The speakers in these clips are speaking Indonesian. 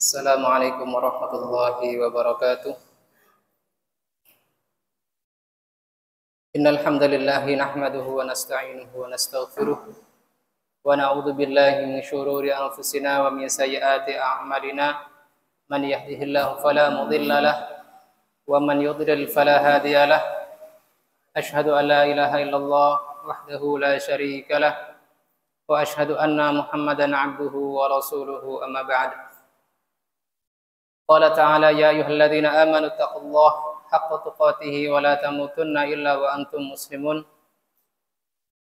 Assalamualaikum warahmatullahi wabarakatuh. Innal hamdalillah nahmaduhu wa nasta'inuhu wa nastaghfiruh wa na'udzu billahi min shururi anfusina wa min sayyiati a'malina. Man yahdihillahu fala mudilla lahu wa man yudlil fala hadiya lahu. Asyhadu an la ilaha illallah wahdahu la syarika lahu wa asyhadu anna Muhammadan 'abduhu wa rasuluhu amma ba'd. Qala ta'ala ya ayyuhalladzina amanu taqullaha haqqa tuqatih wa la tamutunna illa wa antum muslimun.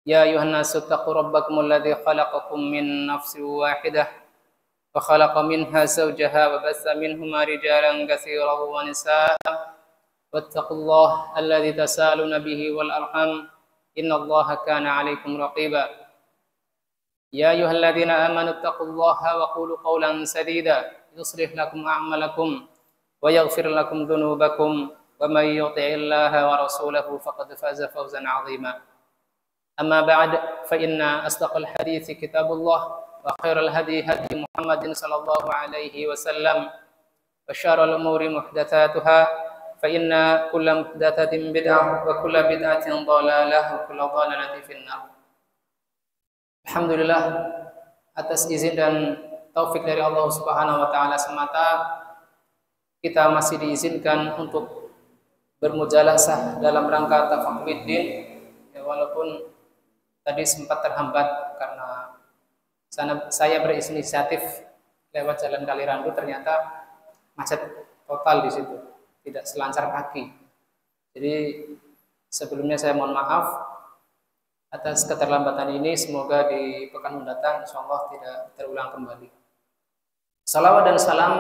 Ya ayyuhan nasu taqu rabbakumul ladzi khalaqakum min nafsin wahidah wa khalaqa minha zawjaha wa bassa minhuma rijalan katsiran wa nisaa. Wattaqullaha alladzi tasaaluna bihi wal arham innallaha kana 'alaikum raqiba. Ya ayyuhalladzina amanu taqullaha wa qulu qawlan sadida yuslih lakum a'malakum wa yaghfir lakum dhunubakum wa may yuti'illaha wa rasulahu faqad faza fawzan 'azima. Amma ba'd, fa inna asdaqal hadithi kitabullah wa khairal hadi hadi Muhammadin sallallahu alaihi wasallam wa syarrul umuri muhdatsatuha fa inna kulla muhdatsatin bid'ah wa kulla bid'atin dhalalah wa kulla dhalalatin finnar. Alhamdulillah, atas izin dan taufik dari Allah Subhanahu wa taala semata kita masih diizinkan untuk bermujalasah dalam rangka tafaqquhiddin, ya, walaupun tadi sempat terhambat karena saya berinisiatif lewat jalan Kalirandu, ternyata macet total di situ, tidak selancar pagi. Jadi sebelumnya saya mohon maaf atas keterlambatan ini. Semoga di pekan mendatang insyaallah tidak terulang kembali. Salawat dan salam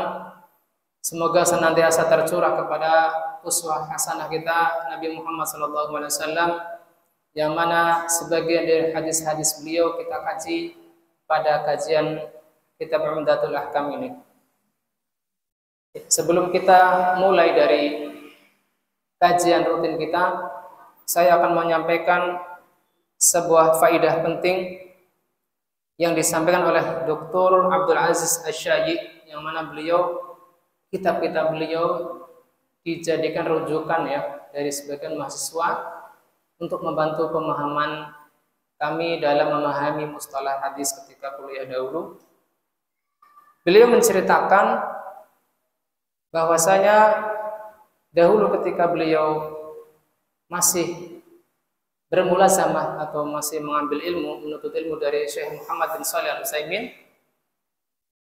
semoga senantiasa tercurah kepada uswah hasanah kita Nabi Muhammad SAW, yang mana sebagian dari hadis-hadis beliau kita kaji pada kajian kitab Umdatul Ahkam ini. Sebelum kita mulai dari kajian rutin kita, saya akan menyampaikan sebuah faidah penting yang disampaikan oleh Dr. Abdul Aziz Asy-Syaikh, yang mana kitab-kitab beliau dijadikan rujukan ya dari sebagian mahasiswa untuk membantu pemahaman kami dalam memahami mustalah hadis ketika kuliah dahulu. Beliau menceritakan bahwasanya dahulu ketika beliau masih bermulazamah atau masih mengambil ilmu, menuntut ilmu dari Syekh Muhammad bin Shalih Al-Utsaimin,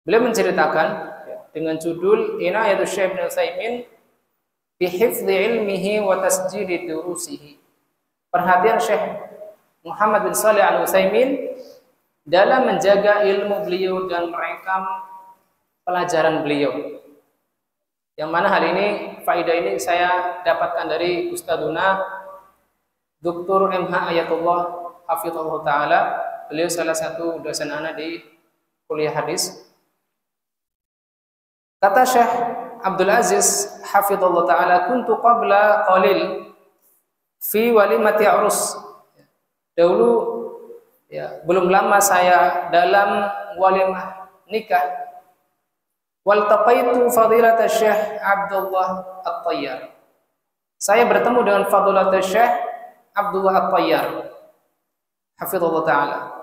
beliau menceritakan dengan judul Inayatus Syekh bin Utsaimin bi hifdzi ilmihi wa tasjili durusihi. Perhatian Syekh Muhammad bin Shalih Al-Utsaimin dalam menjaga ilmu beliau dan merekam pelajaran beliau. Yang mana hal ini, faedah ini saya dapatkan dari Ustadzuna Dr. MH Ayatullah Hafizahullah Ta'ala. Beliau salah satu dosen ana di kuliah hadis. Kata Syekh Abdul Aziz Hafizahullah Ta'ala, kuntu qabla qalil fi walimati urus. Dahulu ya, belum lama saya dalam walimah nikah. Waltaqaitu fadilat Syekh Abdullah At-Tayyar. Saya bertemu dengan fadilat Syekh Abdullah At-Tayyar hafizallahu ta'ala.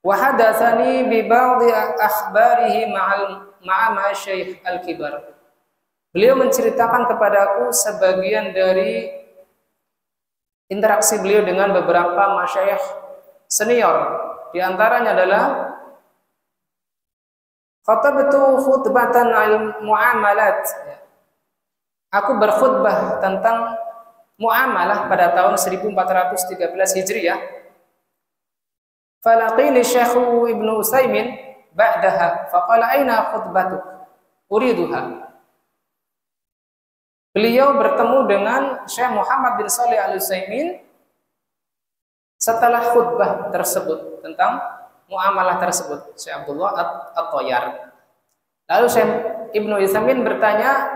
Wa hadatsani bi ba'dhi akhbarihi ma'a Syekh Al-Kibar. Beliau menceritakan kepadaku sebagian dari interaksi beliau dengan beberapa masyayikh senior. Di antaranya adalah khatabtu khutbatan al-muamalat. Aku berkhutbah tentang muamalah pada tahun 1413 Hijriah. Falaqini Syekh Ibnu Utsaimin ba'daha faqala aina khutbatuk uriduha. Beliau bertemu dengan Syekh Muhammad bin Shalih Al-Utsaimin setelah khutbah tersebut tentang muamalah tersebut, Syekh Abdullah At-Tayyar. Lalu Syekh Ibnu Utsaimin bertanya,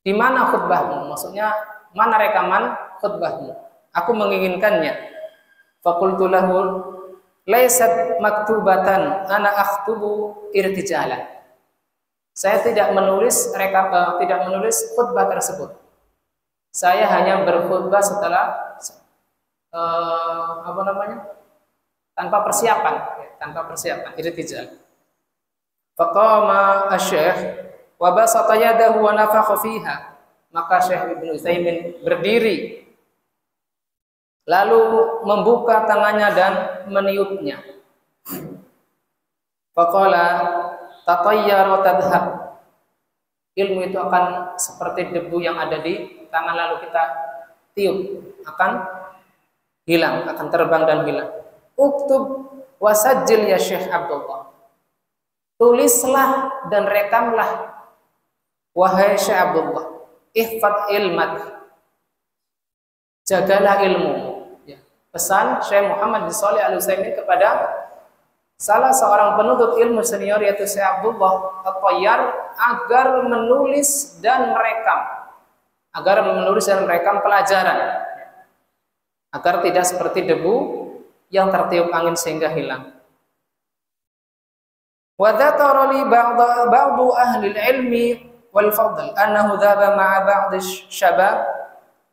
di mana khutbahmu? Maksudnya, mana rekaman khutbahmu? Aku menginginkannya. Faqultu lahu laysat maktubatan ana akhtubu irtijalan. Saya tidak menulis tidak menulis khutbah tersebut. Saya hanya berkhutbah setelah tanpa persiapan, irtijal. Faqama asy-syekh wa basata yadahu wa nafakha fiha. Maka Syekh Ibnu Utsaimin berdiri lalu membuka tangannya dan meniupnya. Faqala tatayyar wa tadhhab. Ilmu itu akan seperti debu yang ada di tangan lalu kita tiup, akan hilang, akan terbang dan hilang. Uktub wasajil ya Syekh Abdullah. Tulislah dan rekamlah wahai Syekh Abdullah. Ihfad ilmak. Jagalah ilmu. Ya. Pesan Syekh Muhammad bin Shalih Al-Utsaimin kepada salah seorang penuntut ilmu senior yaitu Syekh Abdullah At-Tayyar agar menulis dan merekam pelajaran agar tidak seperti debu yang tertiup angin sehingga hilang. Wa dzakara li ba'du ahli ilmi wal fadl annahu dhaba ma'a ba'd syabab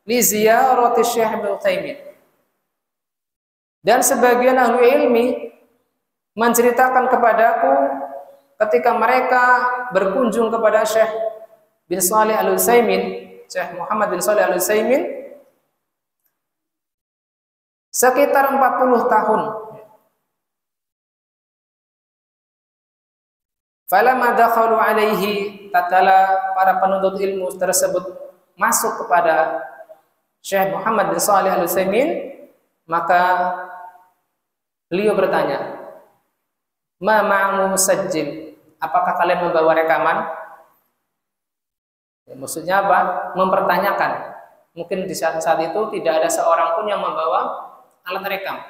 li ziyarati Syekh Ibnu Utsaimin. Dan sebagian ahli ilmi menceritakan kepadaku ketika mereka berkunjung kepada Syekh bin Shalih Al-Utsaimin, Syekh Muhammad bin Shalih Al-Utsaimin sekitar 40 tahun. Falamma dakhalu alaihi, tatkala para penuntut ilmu tersebut masuk kepada Syekh Muhammad bin Shalih Al-Utsaimin, maka beliau bertanya, "Ma ma'amu musajjil?" Apakah kalian membawa rekaman? Ya, maksudnya apa? Mempertanyakan. Mungkin di saat itu tidak ada seorang pun yang membawa alat rekam.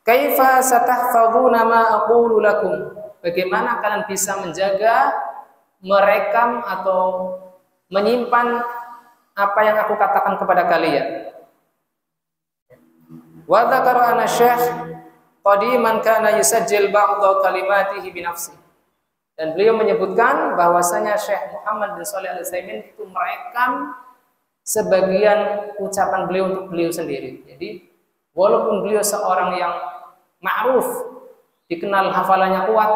Kaifa satahfazuna ma aqulu lakum? Bagaimana kalian bisa menjaga, merekam atau menyimpan apa yang aku katakan kepada kalian? Wa dzakara anna Syekh qadiman kana yusajjil ba'dha kalimatihi bi nafsihi. Dan beliau menyebutkan bahwasanya Syekh Muhammad bin Shalih Al-Utsaimin itu merekam sebagian ucapan beliau untuk beliau sendiri. Jadi walaupun beliau seorang yang ma'ruf, dikenal hafalannya kuat,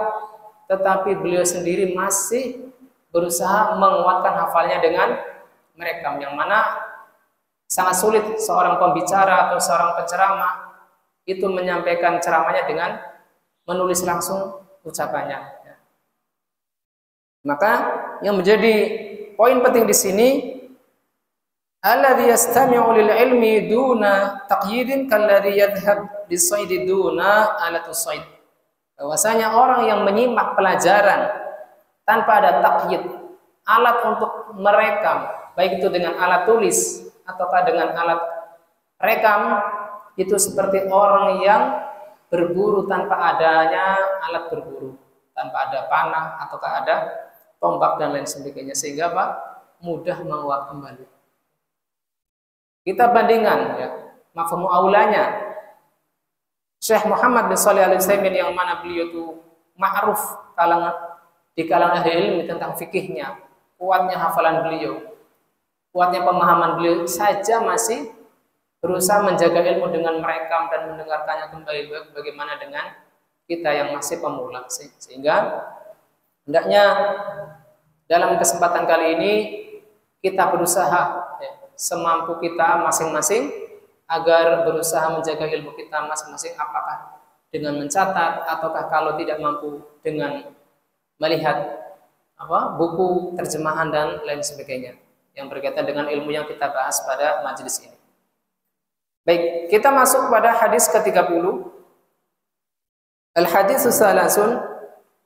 tetapi beliau sendiri masih berusaha menguatkan hafalnya dengan merekam, yang mana sangat sulit seorang pembicara atau seorang penceramah itu menyampaikan ceramahnya dengan menulis langsung ucapannya. Maka yang menjadi poin penting di sini, alladzi yastami'u lil ilmi duna taqyidin kalladzi yadhhab lis-sayd duna alatus sayd. Bahwasanya orang yang menyimak pelajaran tanpa ada taqyid, alat untuk merekam, baik itu dengan alat tulis ataukah dengan alat rekam, itu seperti orang yang berburu tanpa adanya alat berburu, tanpa ada panah ataukah ada tombak dan lain sebagainya, sehingga apa? Mudah menguap kembali. Kita bandingkan ya, mafhum aulanya Syekh Muhammad bin Shalih Al-Utsaimin yang mana beliau itu ma'ruf di kalangan ahli ilmu tentang fikihnya, kuatnya hafalan beliau, kuatnya pemahaman beliau saja masih berusaha menjaga ilmu dengan merekam dan mendengarkannya kembali. Bagaimana dengan kita yang masih pemula? Sehingga hendaknya dalam kesempatan kali ini kita berusaha ya, semampu kita masing-masing agar berusaha menjaga ilmu kita masing-masing, apakah dengan mencatat ataukah kalau tidak mampu dengan melihat buku terjemahan dan lain sebagainya yang berkaitan dengan ilmu yang kita bahas pada majelis ini. Baik, kita masuk pada hadis ke-30. Al-haditsus salasun.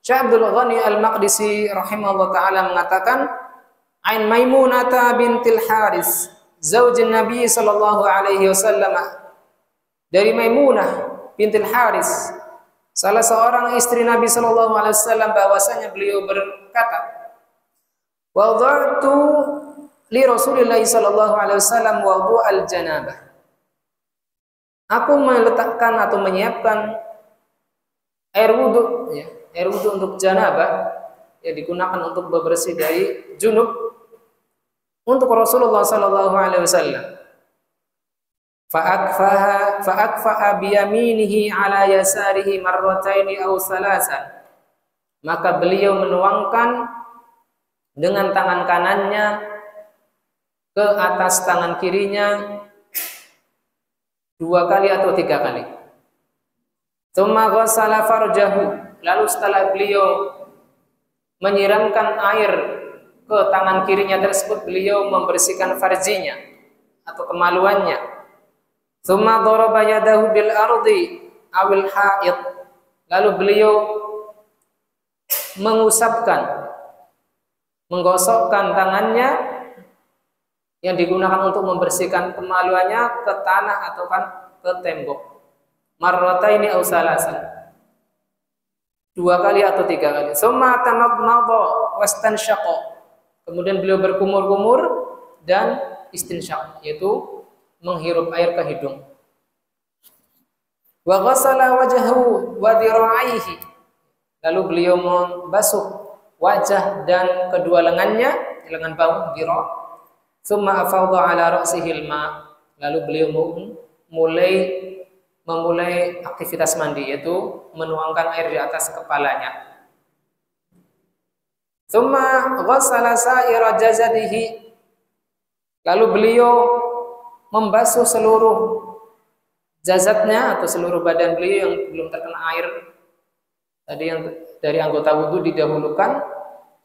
Syekh Abdul Ghani Al-Maqdisi rahimahullah taala mengatakan, "Ain Maimunah bintil Haris, zaujin Nabi sallallahu alaihi wasallam." Dari Maimunah bintil Haris, salah seorang istri Nabi sallallahu alaihi wasallam, bahwasanya beliau berkata, "Wada'tu li Rasulillah sallallahu alaihi wasallam wudu'al janabah." Aku meletakkan atau menyiapkan air wudu, ya, air wudu untuk janabah, yang digunakan untuk bebersih dari junub untuk Rasulullah sallallahu alaihi wasallam. Fa'akfa'a biyaminihi ala yasarihi marrataini aw salasan. Maka beliau menuangkan dengan tangan kanannya ke atas tangan kirinya 2 kali atau 3 kali. Tsumma ghassala farjahu. Lalu setelah beliau menyiramkan air ke tangan kirinya tersebut, beliau membersihkan farjinya atau kemaluannya. Tsumma daraba yadahu bil ardi awil ha'id. Lalu beliau menggosokkan tangannya yang digunakan untuk membersihkan kemaluannya ke tanah atau kan ke tembok. Marrataini aw salasan. 2 kali atau 3 kali. Summa tamadmada wastanshaqa. Kemudian beliau berkumur-kumur dan istinsyaq, yaitu menghirup air ke hidung. Wa ghassala wajhahu wa dhira'aihi. Lalu beliau membasuh wajah dan kedua lengannya, lengan bahu, dhira'. Tsumma afadha ala ra'sihi al-ma'. Lalu beliau memulai aktivitas mandi, yaitu menuangkan air di atas kepalanya. Tsumma ghassala sa'ira jasadihi. Lalu beliau membasuh seluruh jasadnya atau seluruh badan beliau yang belum terkena air. Tadi yang dari anggota wudu didahulukan,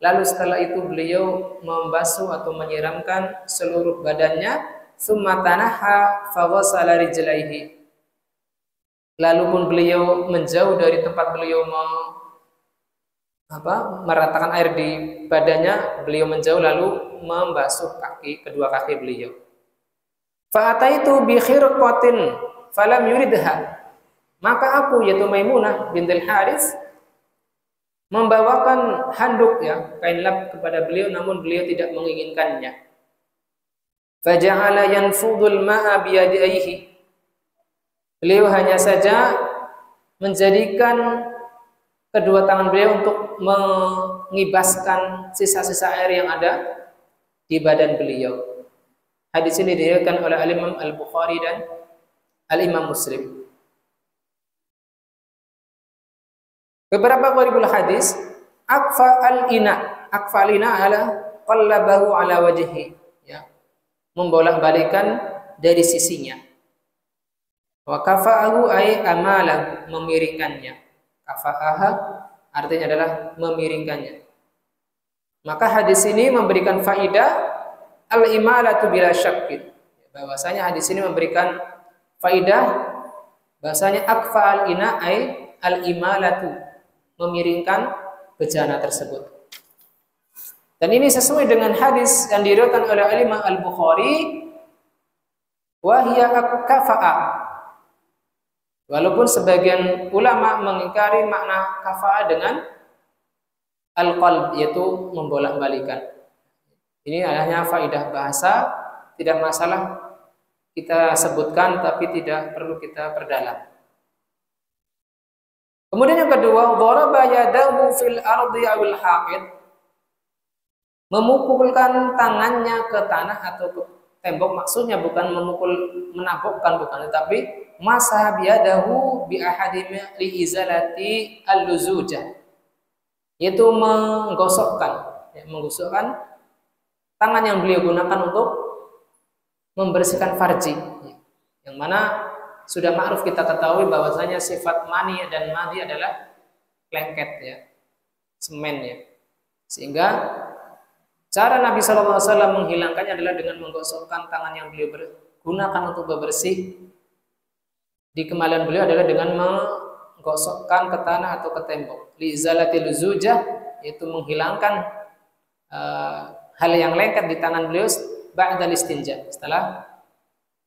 lalu setelah itu beliau membasuh atau menyiramkan seluruh badannya. Tsumma tanaha fa ghassala rijlaihi. Lalu pun beliau menjauh dari tempat beliau meratakan air di badannya, beliau menjauh lalu membasuh kedua kaki beliau. Fa ataitu bi khirqatin falam yuridha. Maka aku, yaitu Maimunah bintul Harits, membawakan handuk, kain lap kepada beliau, namun beliau tidak menginginkannya. Faja'ala yanfudul ma'a biyadaihi. Beliau hanya saja menjadikan kedua tangan beliau untuk mengibaskan sisa-sisa air yang ada di badan beliau. Hadis ini diriwayatkan oleh Al-Imam Al-Bukhari dan Al-Imam Muslim. Beberapa gharibul hadis, akfa al-ina ala qallabahu ala wajhi, membolak-balikan dari sisinya. Wa kafa'ahu ay amala, memiringkannya. Kafa'aha artinya adalah memiringkannya. Maka hadis ini memberikan faidah al-imalatu bila syakkin. Bahwasanya hadis ini memberikan faidah bahwasanya akfa al-ina ay al-imalatu, memiringkan bejana tersebut. Dan ini sesuai dengan hadis yang diriwayatkan oleh Imam Al-Bukhari, wa hiya kafa'a. Walaupun sebagian ulama mengingkari makna kafa'a dengan al-qalb, yaitu membolak-balikan. Ini hanya faidah bahasa, tidak masalah kita sebutkan, tapi tidak perlu kita perdalam. Kemudian yang kedua, daraba yadahu fil ardi awil haqid, memukulkan tangannya ke tanah atau ke tembok. Maksudnya bukan memukul, menabokkan, bukan, tetapi masah biyadahu bi ahadimi li izalati al-luzujah, yaitu menggosokkan tangan yang beliau gunakan untuk membersihkan farji, yang mana sudah ma'ruf kita ketahui bahwasanya sifat mani dan madi adalah lengket, semen, sehingga cara Nabi SAW menghilangkannya adalah dengan menggosokkan tangan yang beliau gunakan untuk bebersih di kemaluan beliau adalah dengan menggosokkan ke tanah atau ke tembok. Li izalatil zujah, yaitu menghilangkan hal yang lengket di tangan beliau ba'dal istinja, setelah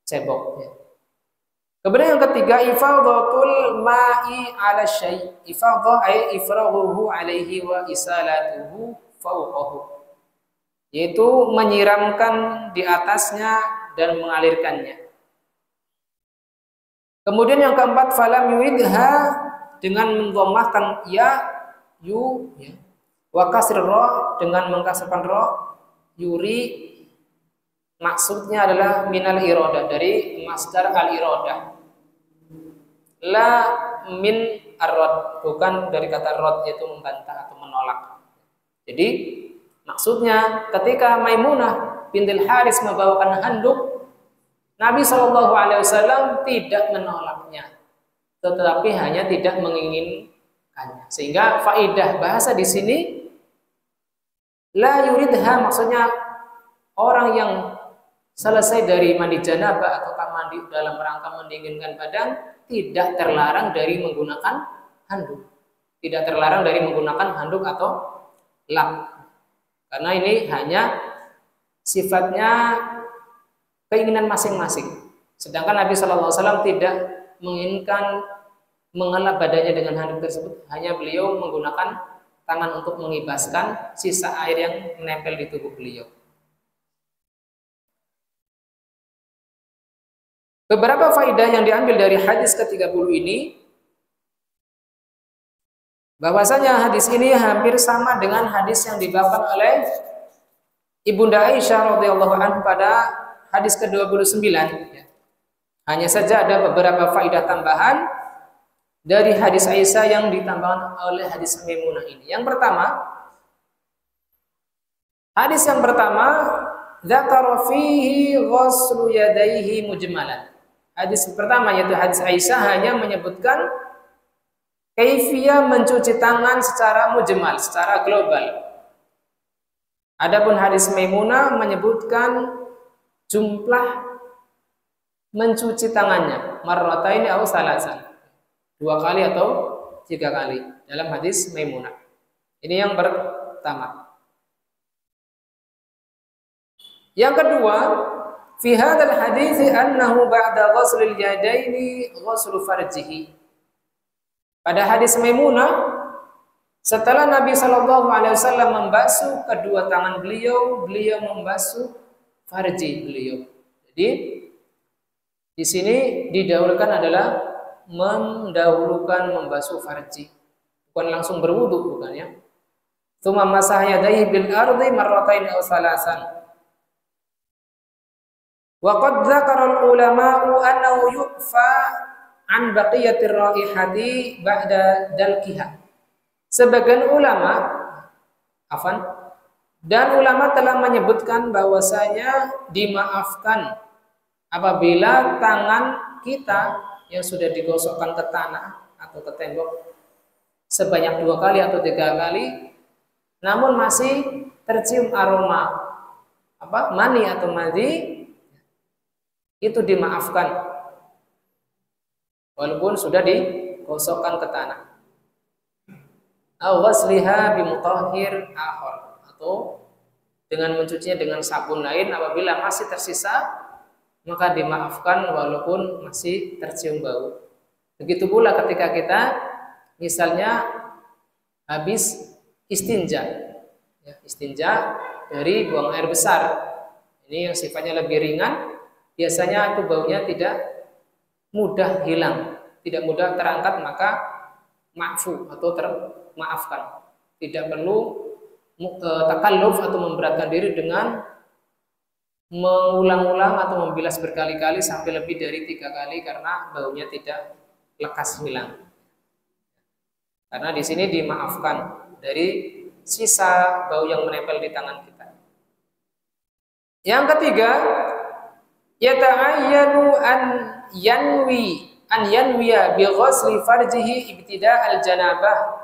cebok. Kemudian yang ketiga, ifadatul ma'i ala syai'. Ifadah ay ifraghuhu alaihi wa isalatuhu fawqahu, yaitu menyiramkan di atasnya dan mengalirkannya. Kemudian yang keempat, falam yuridha, dengan mendhammahkan yu, Wa kasr ra, dengan mengkasrkan ra, yuri maksudnya adalah minal iradah, dari masdar al iradah. La min ar-rad, bukan dari kata rad, yaitu membantah atau menolak. Jadi maksudnya ketika Maimunah bintil Haris membawakan handuk, Nabi Shallallahu Alaihi Wasallam tidak menolaknya, tetapi hanya tidak menginginkannya. Sehingga faidah bahasa di sini la yuridha, maksudnya orang yang selesai dari mandi janabah atau mandi dalam rangka mendinginkan badan tidak terlarang dari menggunakan handuk. Tidak terlarang dari menggunakan handuk atau lap. Karena ini hanya sifatnya keinginan masing-masing. Sedangkan Nabi Shallallahu Alaihi Wasallam tidak menginginkan mengelap badannya dengan handuk tersebut, hanya beliau menggunakan tangan untuk mengibaskan sisa air yang menempel di tubuh beliau. Beberapa faidah yang diambil dari hadis ke-30 ini, bahwasanya hadis ini hampir sama dengan hadis yang dibawakan oleh Ibunda Aisyah radhiyallahu anha pada hadis ke-29. Hanya saja ada beberapa faidah tambahan dari hadis Aisyah yang ditambahkan oleh hadis Maimunah ini. Yang pertama, hadis yang pertama, dzakara fihi ghuslu yadayhi mujmalan. Hadis pertama yaitu hadis Aisyah hanya menyebutkan kaifiyah mencuci tangan secara mujmal, secara global. Adapun hadis Maimunah menyebutkan jumlah mencuci tangannya, marrataini aw salasan, 2 kali atau 3 kali dalam hadis Maimunah. Ini yang pertama. Yang kedua, fi hadzal hadits annahu ba'da ghuslil yadaini ghuslu farjihi. Pada hadis Maimunah, setelah Nabi Shallallahu Alaihi Wasallam membasuh kedua tangan beliau, beliau membasuh farji beliau. Jadi di sini didahulukan adalah mendahulukan membasuh farji, bukan langsung berwudu, bukan ya. Tsumma masaha yadayhi bil ardi marratain aw salasan. Wa qad dzakara al ulama'u annahu yu'fa an baqiyatir raihati ba'da dalkiha. Sebagian ulama dan ulama telah menyebutkan bahwasanya dimaafkan apabila tangan kita yang sudah digosokkan ke tanah atau ke tembok sebanyak 2 kali atau 3 kali, namun masih tercium aroma mani atau madhi, itu dimaafkan walaupun sudah digosokkan ke tanah. Aw ghasliha bimutahhir akhar, atau dengan mencucinya dengan sabun lain apabila masih tersisa, maka dimaafkan walaupun masih tercium bau. Begitu pula ketika kita misalnya habis istinja, istinja dari buang air besar, ini yang sifatnya lebih ringan, biasanya itu baunya tidak mudah hilang, tidak mudah terangkat, maka ma'fu atau termaafkan. Tidak perlu takalluf atau memberatkan diri dengan mengulang-ulang atau membilas berkali-kali sampai lebih dari 3 kali karena baunya tidak lekas hilang. Karena di sini dimaafkan dari sisa bau yang menempel di tangan kita. Yang ketiga, yata'ayyanu an yanwiya bi ghusli farjihi ibtida' al-janabah.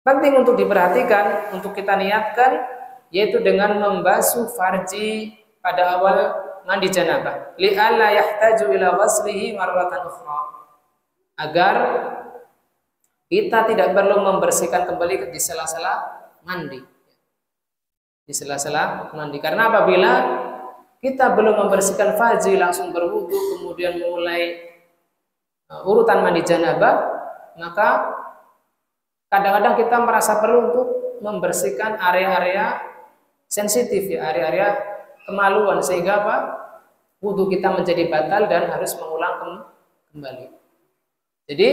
Penting untuk diperhatikan, untuk kita niatkan, yaitu dengan membasuh farji pada awal mandi janabah, li'alla yahtaju ila ghuslihi marratan ukhra, agar kita tidak perlu membersihkan kembali di sela-sela mandi. Di sela-sela mandi, karena apabila kita belum membersihkan farji langsung berwudu kemudian mulai urutan mandi janabah, maka kadang-kadang kita merasa perlu untuk membersihkan area-area sensitif, area-area kemaluan, sehingga wudu kita menjadi batal dan harus mengulang kembali. Jadi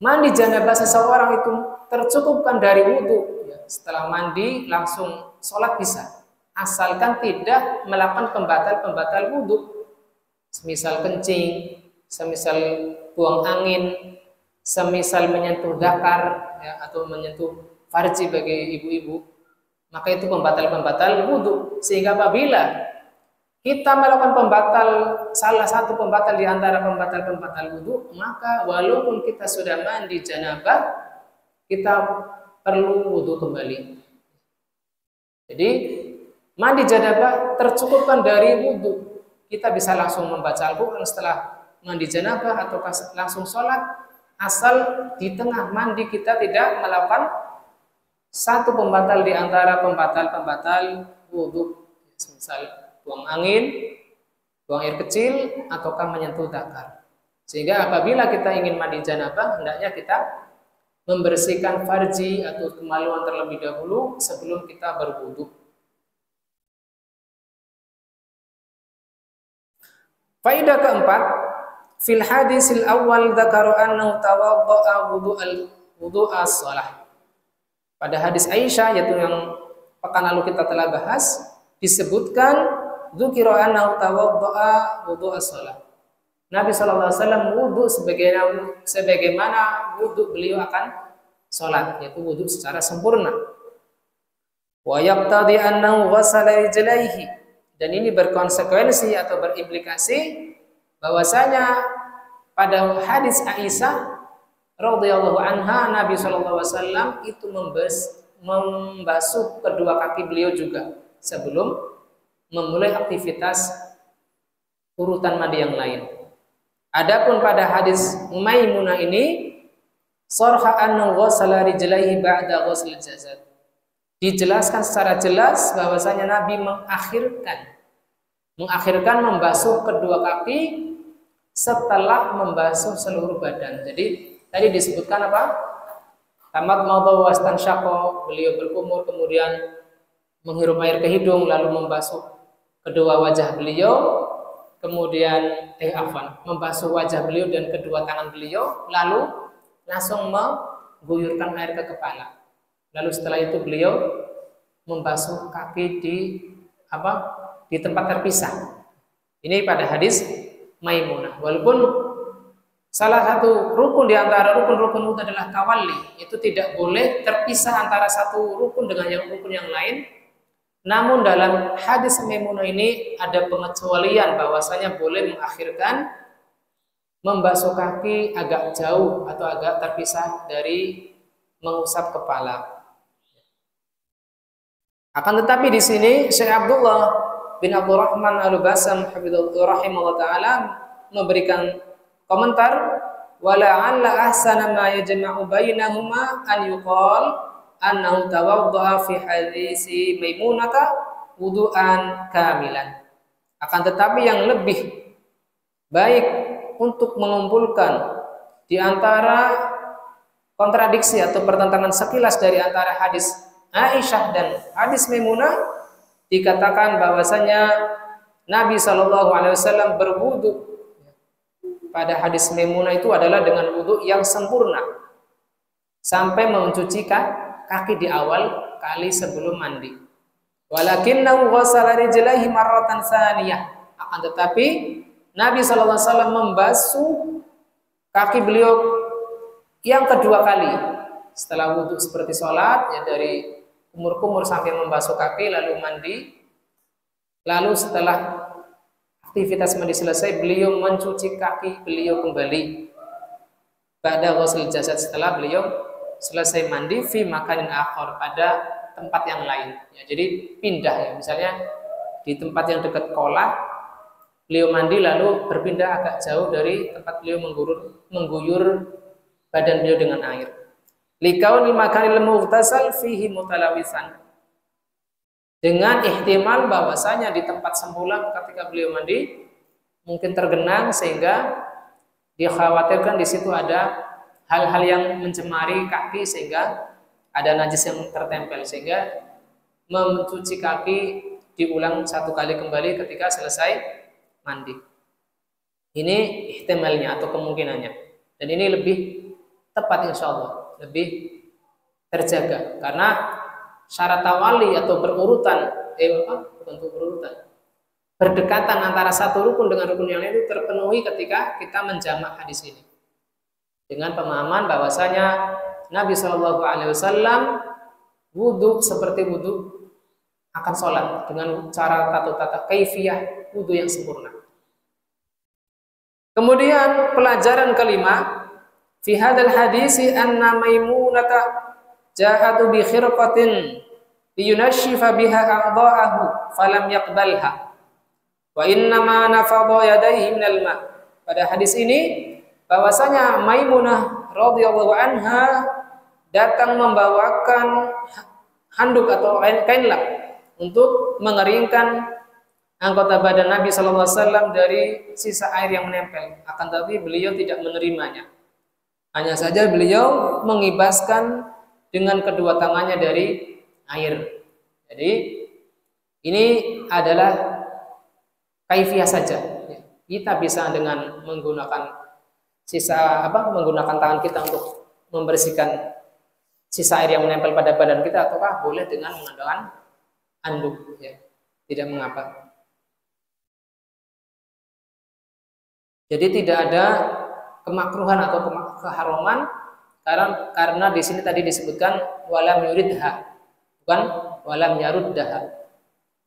Mandi janabah seseorang itu tercukupkan dari wudhu. Setelah mandi langsung sholat bisa, asalkan tidak melakukan pembatal-pembatal wudhu, semisal kencing, semisal buang angin, semisal menyentuh dakar ya, atau menyentuh farji bagi ibu-ibu, maka itu pembatal-pembatal wudhu. Sehingga apabila kita melakukan pembatal, salah satu pembatal di antara pembatal-pembatal wudhu, maka walaupun kita sudah mandi janabah, kita perlu wudhu kembali. Jadi mandi janabah tercukupkan dari wudhu. Kita bisa langsung membaca Al-Quran setelah mandi janabah atau langsung sholat, asal di tengah mandi kita tidak melakukan satu pembatal di antara pembatal-pembatal wudhu, misal buang angin, buang air kecil, ataukah menyentuh dakar. Sehingga apabila kita ingin mandi janabah, hendaknya kita membersihkan farji atau kemaluan terlebih dahulu sebelum kita berwudu. Faedah keempat, fil hadisil awal dzakaru annahu tawadda'a wudu'a shalah. Pada hadis Aisyah, yaitu yang pekan lalu kita telah bahas, disebutkan dzukira annahu tawadda'a wudu'a shalah. Nabi SAW wudhu sebagaimana wudhu beliau akan sholat, yaitu wudhu secara sempurna. Wa yaqtadi annahu ghassala rijlaihi, dan ini berkonsekuensi atau berimplikasi bahwasanya pada hadis Aisyah radhiyallahu anha, Nabi SAW itu membasuh kedua kaki beliau juga sebelum memulai aktivitas urutan mandi yang lain. Adapun pada hadis Maimunah ini, sarha annahu ghassala rijlaihi ba'da ghusl jasad, dijelaskan secara jelas bahwasanya Nabi mengakhirkan membasuh kedua kaki setelah membasuh seluruh badan. Jadi tadi disebutkan apa? Tamat maudhu wastansyaqa, beliau berkumur kemudian menghirup air ke hidung lalu membasuh kedua wajah beliau, kemudian membasuh wajah beliau dan kedua tangan beliau, lalu langsung mengguyurkan air ke kepala. Lalu setelah itu beliau membasuh kaki di tempat terpisah. Ini pada hadis Maimunah. Walaupun salah satu rukun di antara rukun-rukun wudhu adalah tawalli, itu tidak boleh terpisah antara satu rukun dengan rukun yang lain. Namun dalam hadis Maimunah ini ada pengecualian bahwasanya boleh mengakhirkan membasuh kaki agak jauh atau agak terpisah dari mengusap kepala. Akan tetapi di sini Syekh Abdullah bin Abdurrahman Al-Basam rahimahullah taala memberikan komentar, wala'alla ahsana ma yajma'u bainahuma an yuqal annahu tawadda'a fi hadisi Maimunata wudu'an kamilan. Akan tetapi yang lebih baik untuk mengumpulkan di antara kontradiksi atau pertentangan sekilas dari antara hadis Aisyah dan hadis Maimunah, dikatakan bahwasanya Nabi SAW berwudu pada hadis Maimunah itu adalah dengan wudu yang sempurna sampai mencuci kaki di awal kali sebelum mandi. Walakinnahu ghassala rijlaihi marratan tsaniyah. Akan tetapi Nabi SAW membasuh kaki beliau yang kedua kali setelah wudu seperti sholat, ya dari kumur-kumur sampai membasuh kaki lalu mandi. Lalu setelah aktivitas mandi selesai, beliau mencuci kaki beliau kembali. Ba'da ghusl jasad, setelah beliau selesai mandi fi makanin akhar, pada tempat yang lain. Ya, jadi pindah ya, misalnya di tempat yang dekat kolah, beliau mandi lalu berpindah agak jauh dari tempat beliau mengguyur badan beliau dengan air. Likaunil makanil mughtasal fihi mutalawisan, dengan ihtimal bahwasanya di tempat semula ketika beliau mandi mungkin tergenang sehingga dikhawatirkan di situ ada hal-hal yang mencemari kaki sehingga ada najis yang tertempel, sehingga mencuci kaki diulang satu kali kembali ketika selesai mandi. Ini ihtimalnya atau kemungkinannya, dan ini lebih tepat insya Allah, lebih terjaga. Karena syarat tawali atau berdekatan antara satu rukun dengan rukun yang lain itu terpenuhi ketika kita menjamak hadis ini dengan pemahaman bahwasanya Nabi Shallallahu Alaihi Wasallam wudhu seperti wudhu akan sholat dengan cara tata kaifiyah wudhu yang sempurna. Kemudian pelajaran kelima, fi hadzal hadisi anna Maimunata ja'atu bi khirqatin liyunashifa biha a'dha'ahu falam yaqbalha wa innama nafadha yadayhi minal ma'. Pada hadis ini bahwasanya Maimunah radhiyallahu anha datang membawakan handuk atau kain lap untuk mengeringkan anggota badan Nabi sallallahu alaihi wasallam dari sisa air yang menempel. Akan tetapi beliau tidak menerimanya. Hanya saja beliau mengibaskan dengan kedua tangannya dari air. Jadi ini adalah kaifiyah saja. Kita bisa dengan menggunakan menggunakan tangan kita untuk membersihkan sisa air yang menempel pada badan kita, ataukah boleh dengan menggunakan handuk, ya, tidak mengapa. Jadi tidak ada kemakruhan atau keharaman karena di sini tadi disebutkan walam yuridha, bukan walam yaruddaha.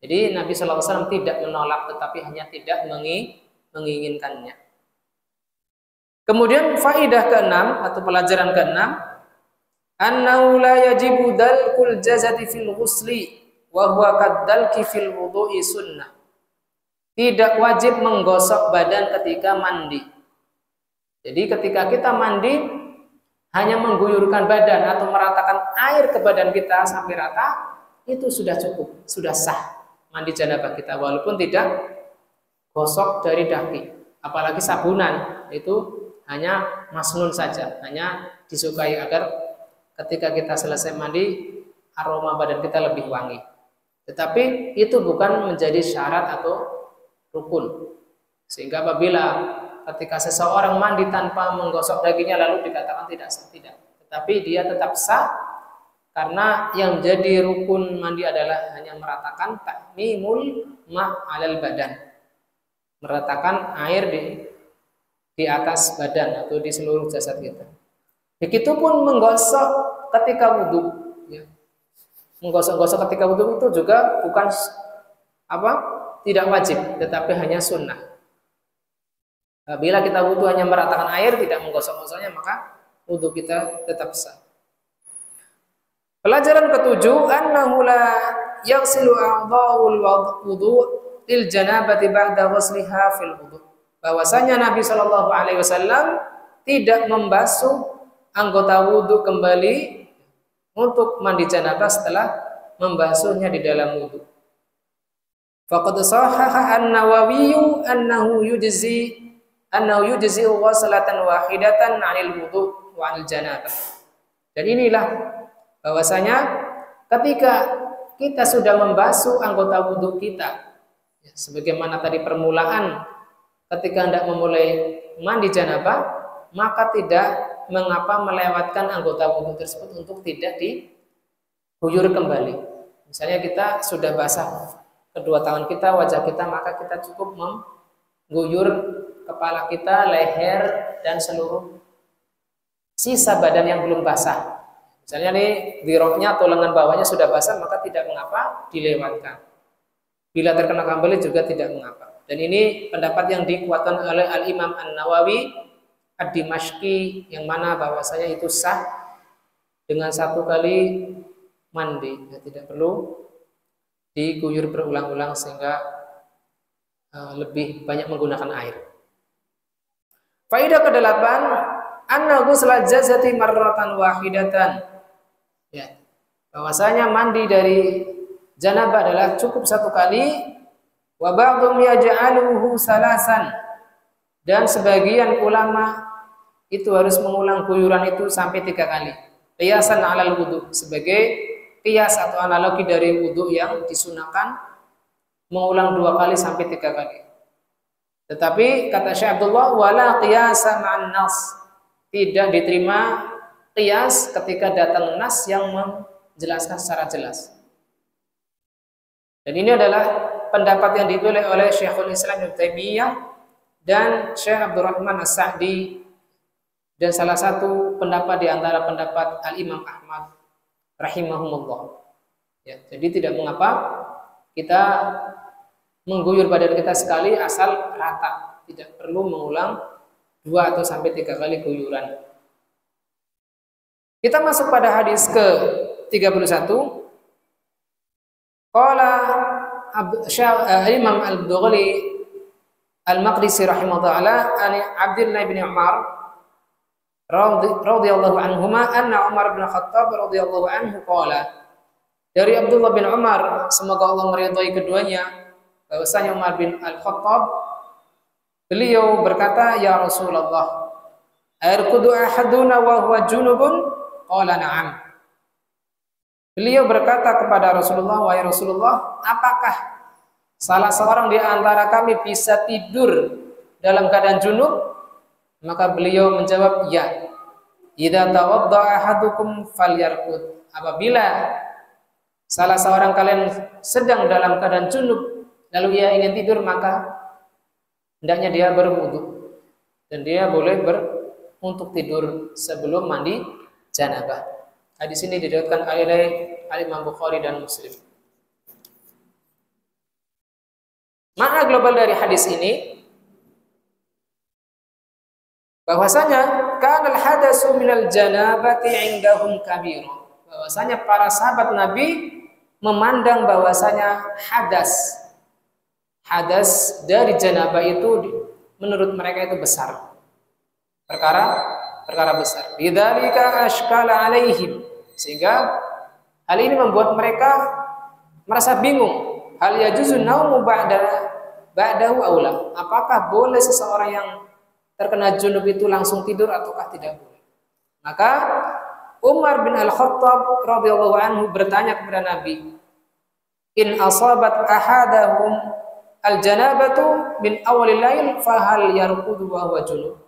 Jadi Nabi sallallahu alaihi wasallam tidak menolak tetapi hanya tidak menginginkannya. Kemudian faidah ke-6 atau pelajaran ke-6, annahu la yajibu dalkul jazati fil ghusli wa huwa kaddalki fil wudu'i sunnah. Tidak wajib menggosok badan ketika mandi. Jadi ketika kita mandi hanya mengguyurkan badan atau meratakan air ke badan kita sampai rata, itu sudah cukup, sudah sah mandi janabah kita walaupun tidak gosok dari daki. Apalagi sabunan itu hanya masnun saja, hanya disukai agar ketika kita selesai mandi aroma badan kita lebih wangi. Tetapi itu bukan menjadi syarat atau rukun. Sehingga apabila ketika seseorang mandi tanpa menggosok daginya lalu dikatakan tidak sah, tidak. Tetapi dia tetap sah karena yang jadi rukun mandi adalah hanya meratakan ta'mimul ma'alal badan. Meratakan air di atas badan atau di seluruh jasad kita. Begitupun menggosok ketika wudhu, ya. Menggosok-gosok ketika wudhu itu juga bukan tidak wajib, tetapi hanya sunnah. Bila kita wudhu hanya meratakan air, tidak menggosok-gosoknya, maka wudhu kita tetap sah. Pelajaran ketujuh, annahu la yaghsilu a'dha'ul wudhu lil janabati ba'da ghusliha fil wudhu. Bahwasanya Nabi Shallallahu alaihi wasallam tidak membasuh anggota wudhu kembali untuk mandi janabah setelah membasuhnya di dalam wudhu. Faqad sahaha an-Nawawi annahu yujzi ghuslatan wahidatan 'anil wudhu wa 'anil janabah. Dan inilah bahwasanya ketika kita sudah membasuh anggota wudhu kita, ya, sebagaimana tadi permulaan ketika hendak memulai mandi janabah, maka tidak mengapa melewatkan anggota wudhu tersebut untuk tidak diguyur kembali. Misalnya kita sudah basah kedua tangan kita, wajah kita, maka kita cukup mengguyur kepala kita, leher, dan seluruh sisa badan yang belum basah. Misalnya nih diroknya atau lengan bawahnya sudah basah, maka tidak mengapa dilewatkan. Bila terkena kembali juga tidak mengapa. Dan ini pendapat yang dikuatkan oleh Al-Imam An-Nawawi Ad-Dimashqi, yang mana bahwasanya itu sah dengan satu kali mandi, ya, tidak perlu diguyur berulang-ulang sehingga lebih banyak menggunakan air. Faedah ke-8, anna ghusla jazati marratan wahidatan. Ya, bahwasanya mandi dari janabah adalah cukup satu kali. Wa ba'dhum yaj'aluhu salasan, dan sebagian ulama itu harus mengulang guyuran itu sampai 3 kali. Qiyasan 'alal wudu, sebagai qiyas atau analogi dari wudu yang disunahkan mengulang 2 kali sampai 3 kali. Tetapi kata Syekh Abdullah, wala qiyasa ma'an nas, tidak diterima qiyas ketika datang nas yang menjelaskan secara jelas. Dan ini adalah pendapat yang dipilih oleh Syekhul Islam Ibnu Taimiyah dan Syekh Abdurrahman As-Sa'di, dan salah satu pendapat di antara pendapat Al-Imam Ahmad rahimahumullah. Ya, jadi tidak mengapa kita mengguyur badan kita sekali asal rata, tidak perlu mengulang 2 atau sampai 3 kali guyuran. Kita masuk pada hadis ke-31. Qala Imam Al-Bukhari Al-Maqdisi rahimahullah an Abdullah bin Umar radhiyallahu anhuma anna Umar bin Khattab radhiyallahu anhu qala, dari Abdullah bin Umar, semoga Allah meridhai keduanya, bahwasanya Umar bin Al-Khattab beliau berkata, ya Rasulullah, arkudu ahaduna wa huwa junubun? Qala na'am. Beliau berkata kepada Rasulullah, wahai Rasulullah, apakah salah seorang di antara kami bisa tidur dalam keadaan junub? Maka beliau menjawab, ya. Idza tawadda'a ahadukum falyarqud. Apabila salah seorang kalian sedang dalam keadaan junub lalu ia ingin tidur, maka hendaknya dia berwudu dan dia boleh untuk tidur sebelum mandi janabah. Hadis ini diriwayatkan oleh Imam Bukhari dan Muslim. Makna global dari hadis ini bahwasanya kanal hadasu minal janabati indahum kabir. Bahwasanya para sahabat Nabi memandang bahwasanya hadas dari janabah itu menurut mereka itu besar. Perkara besar. Bidzalika ashkala alaihim, sehingga hal ini membuat mereka merasa bingung. Hal yajuzu naumu ba'dahu aula. Apakah boleh seseorang yang terkena junub itu langsung tidur ataukah tidak boleh? Maka Umar bin Al-Khattab radhiyallahu anhu bertanya kepada Nabi, in asabat ahadahum al-janabatu min awalil lail fahal yarqudu wa huwa junub?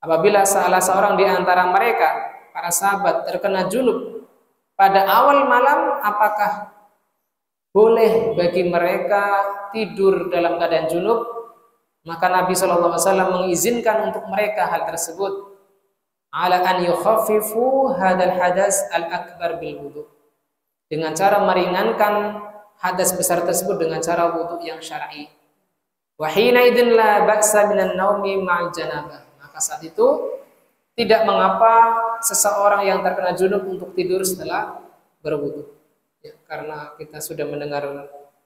Apabila salah seorang di antara mereka, para sahabat, terkena junub pada awal malam, apakah boleh bagi mereka tidur dalam keadaan junub? Maka Nabi SAW mengizinkan untuk mereka hal tersebut, ala an yukhaffifu hadal hadas al-akbar bil wudu, dengan cara meringankan hadas besar tersebut dengan cara wudu yang syar'i. Wa hina idzin la ba'sa minan naumi ma'al janabah. Maka saat itu tidak mengapa seseorang yang terkena junub untuk tidur setelah berwudu. Ya, karena kita sudah mendengar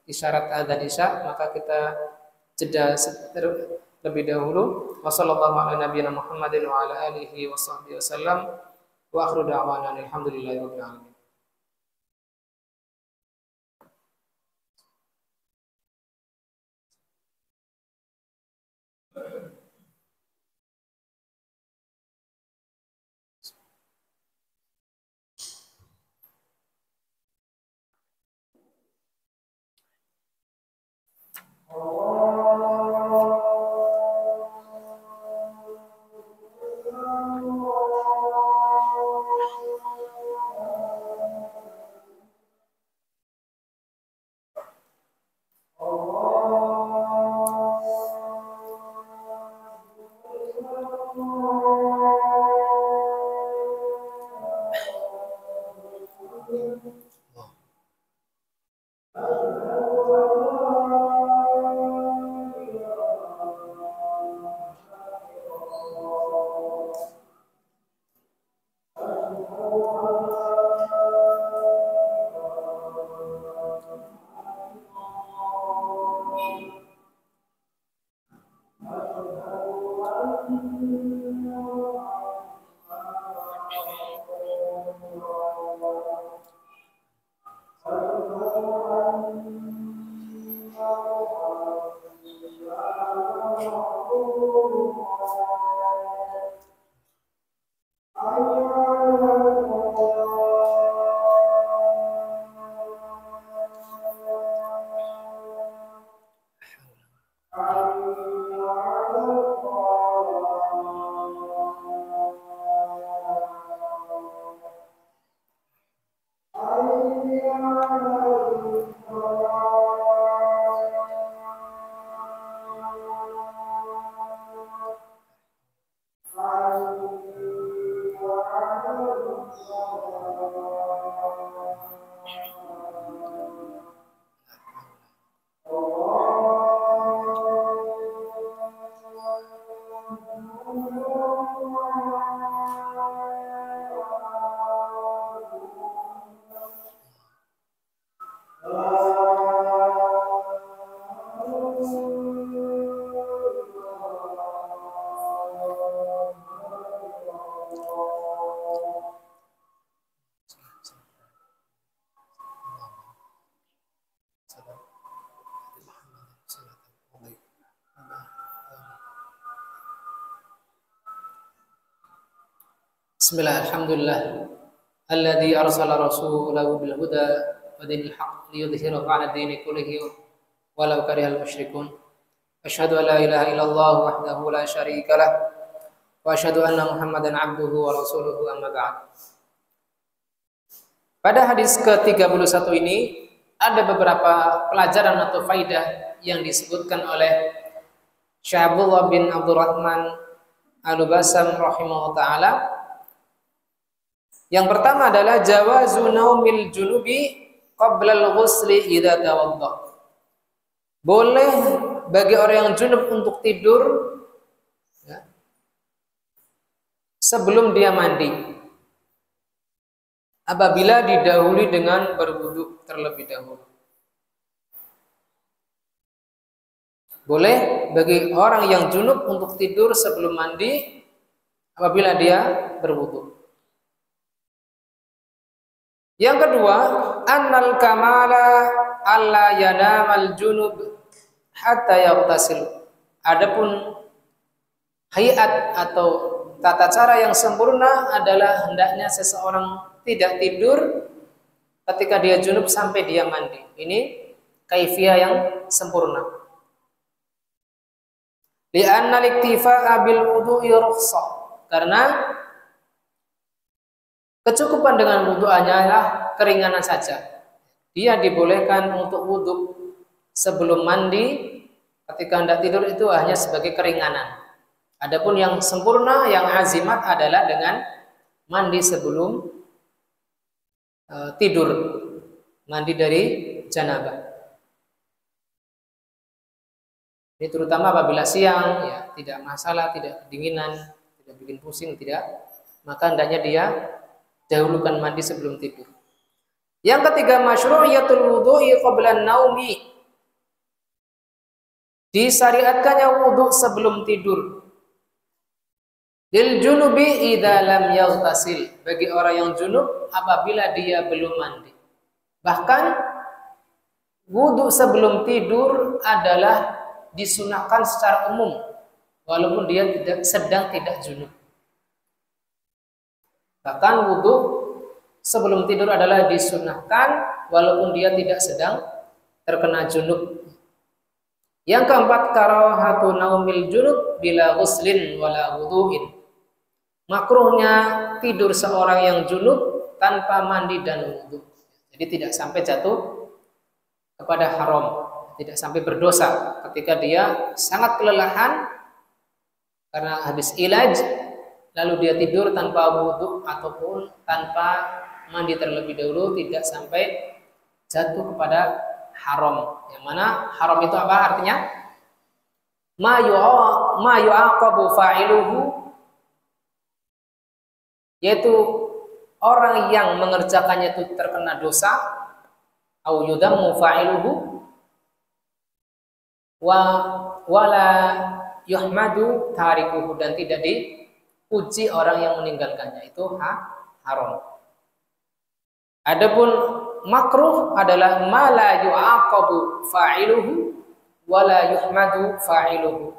isyarat adzan Isya, maka kita jeda terlebih dahulu. Wassallallahu ala nabiyina Muhammadin wa ala alihi washabbihi wasallam. Wa akhiru da'wana alhamdulillahirabbil alamin. Bismillah, alhamdulillah alladzi arsala rasulahu bil huda wa dinil haqq liyudhhirahu 'ala dini kullihi walau karihal musyrikun. Asyhadu an la ilaha illallah wahdahu la syarika lah wa asyhadu anna Muhammadan 'abduhu wa rasuluhu, amma ba'd. Pada hadis ke-31 ini ada beberapa pelajaran atau faidah yang disebutkan oleh Syekh Abdullah bin Abdurrahman Al-Basam rahimahullah ta'ala. Yang pertama adalah jawazu naumil junubi qabla al-ghusli idza tawadda. Boleh bagi orang yang junub untuk tidur ya, sebelum dia mandi, apabila didahului dengan berwudu terlebih dahulu. Boleh bagi orang yang junub untuk tidur sebelum mandi apabila dia berwudu. Yang kedua, annal kamala alla yanamal junub hatta yaghtasil. Adapun hayat atau tata cara yang sempurna adalah hendaknya seseorang tidak tidur ketika dia junub sampai dia mandi. Ini kaifiyah yang sempurna. Li'anna liktifa'a bil wudu'i rukhsah. Karena kecukupan dengan wudu hanyalah keringanan saja. Dia dibolehkan untuk wudu sebelum mandi, ketika hendak tidur itu hanya sebagai keringanan. Adapun yang sempurna, yang azimat adalah dengan mandi sebelum tidur, mandi dari janabah. Ini terutama apabila siang, ya tidak masalah, tidak kedinginan, tidak bikin pusing, tidak. Maka hendaknya dia dahulukan mandi sebelum tidur. Yang ketiga, masyru'iyatul wudu'i qabla an-naumi. Disyariatkannya wudu sebelum tidur. Lil junubi idza lam yaghtasil. Bagi orang yang junub apabila dia belum mandi. Bahkan wudu sebelum tidur adalah disunahkan secara umum walaupun dia sedang tidak junub. Bahkan wudu sebelum tidur adalah disunahkan walaupun dia tidak sedang terkena junub. Yang keempat, karahatu naumil junub bila ghuslin wala wudu'in. Makruhnya tidur seorang yang junub tanpa mandi dan wudu. Jadi tidak sampai jatuh kepada haram, tidak sampai berdosa ketika dia sangat kelelahan karena habis ilaj, lalu dia tidur tanpa wudu ataupun tanpa mandi terlebih dahulu, tidak sampai jatuh kepada haram. Yang mana haram itu apa artinya? Ma yu'aqabu fa'iluhu, yaitu orang yang mengerjakannya itu terkena dosa, au yudammu fa'iluhu wala yuhmadu tarikuhu, dan tidak dipuji orang yang meninggalkannya, itu haram. Adapun makruh adalah ma la yu'aqabu fa'iluhu wala yuhmadu fa'iluhu.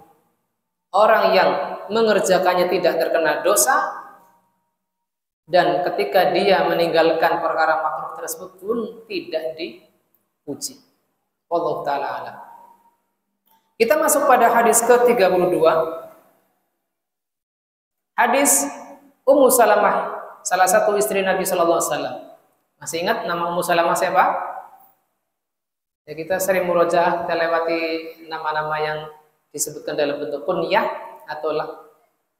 Orang yang mengerjakannya tidak terkena dosa dan ketika dia meninggalkan perkara makruh tersebut pun tidak dipuji. Wallahu ta'ala a'lam. Kita masuk pada hadis ke-32. Hadis Ummu Salamah, salah satu istri Nabi sallallahu alaihi wasallam. Masih ingat nama Ummu Salamah siapa? Ya, kita sering murojaah, kita lewati nama-nama yang disebutkan dalam bentuk kunyah atau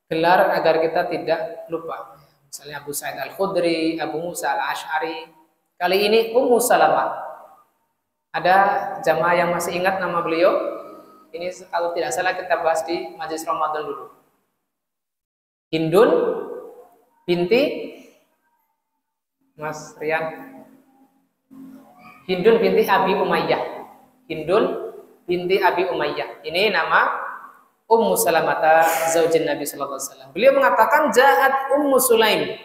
gelar agar kita tidak lupa. Misalnya Abu Sa'id Al-Khudri, Abu Musa Al-Asy'ari. Kali ini Ummu Salamah. Ada jamaah yang masih ingat nama beliau? Ini kalau tidak salah kita bahas di Majelis Ramadan dulu. Hindun binti Mas Rian. Hindun binti Abi Umayyah. Hindun binti Abi Umayyah. Ini nama Ummu Salamah zaujin Nabi sallallahu alaihi wasallam. Beliau mengatakan ja'at Ummu Sulaim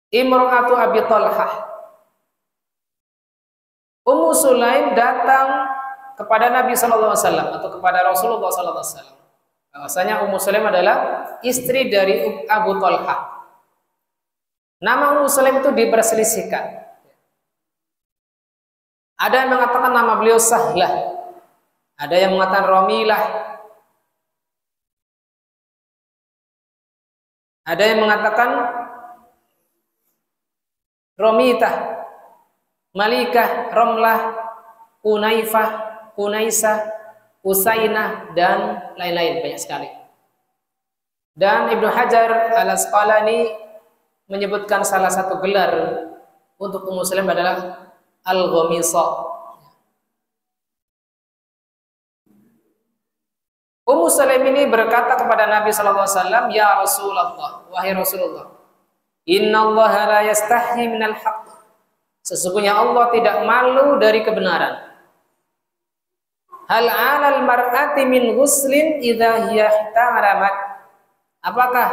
imra'atu Abi Talhah. Ummu Sulaim datang kepada Nabi sallallahu alaihi wasallam atau kepada Rasulullah sallallahu alaihi wasallam. Bahwasanya Ummu Sulaim adalah istri dari Abu Talhah. Nama Ummu Sulaim itu diperselisihkan. Ada yang mengatakan nama beliau Sahlah. Ada yang mengatakan Romilah. Ada yang mengatakan Romitah, Malikah, Romlah, Unaifah, Unaisah, Usainah, dan lain-lain, banyak sekali. Dan Ibnu Hajar Al-Asqalani menyebutkan salah satu gelar untuk Ummu Sulaim adalah Al-Ghamisa. Ummu Sulaim ini berkata kepada Nabi sallallahu alaihi wasallam, "Ya Rasulullah, wahai Rasulullah, innallaha la yastahyi minal haqq." Sesungguhnya Allah tidak malu dari kebenaran. Hal 'alal mar'ati min ghuslin idza hiya ihtaramat. Apakah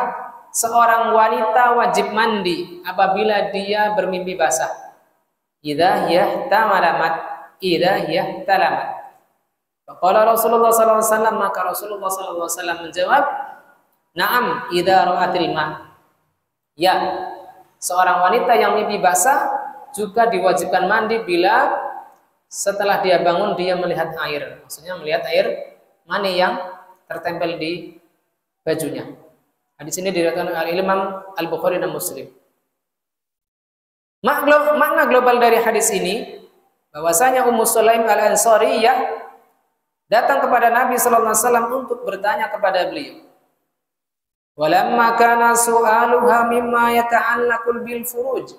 seorang wanita wajib mandi apabila dia bermimpi basah? Idza hiya ihtaramat, idza hiya ihtaramat. Faqala Rasulullah sallallahu alaihi wasallam, maka Rasulullah sallallahu alaihi wasallam menjawab, "Na'am, idza ra'atil ma." Ya, seorang wanita yang mimpi basah juga diwajibkan mandi bila setelah dia bangun dia melihat air. Maksudnya melihat air mani yang tertempel di bajunya. Hadis ini diriwayatkan oleh Imam Al-Bukhari dan Muslim. Makna global dari hadis ini bahwasanya Ummu Sulaim Al-Ansariyah datang kepada Nabi sallallahu alaihi wasallam untuk bertanya kepada beliau. Walamma kana su'aluha mimma yata'allaqu bil furuj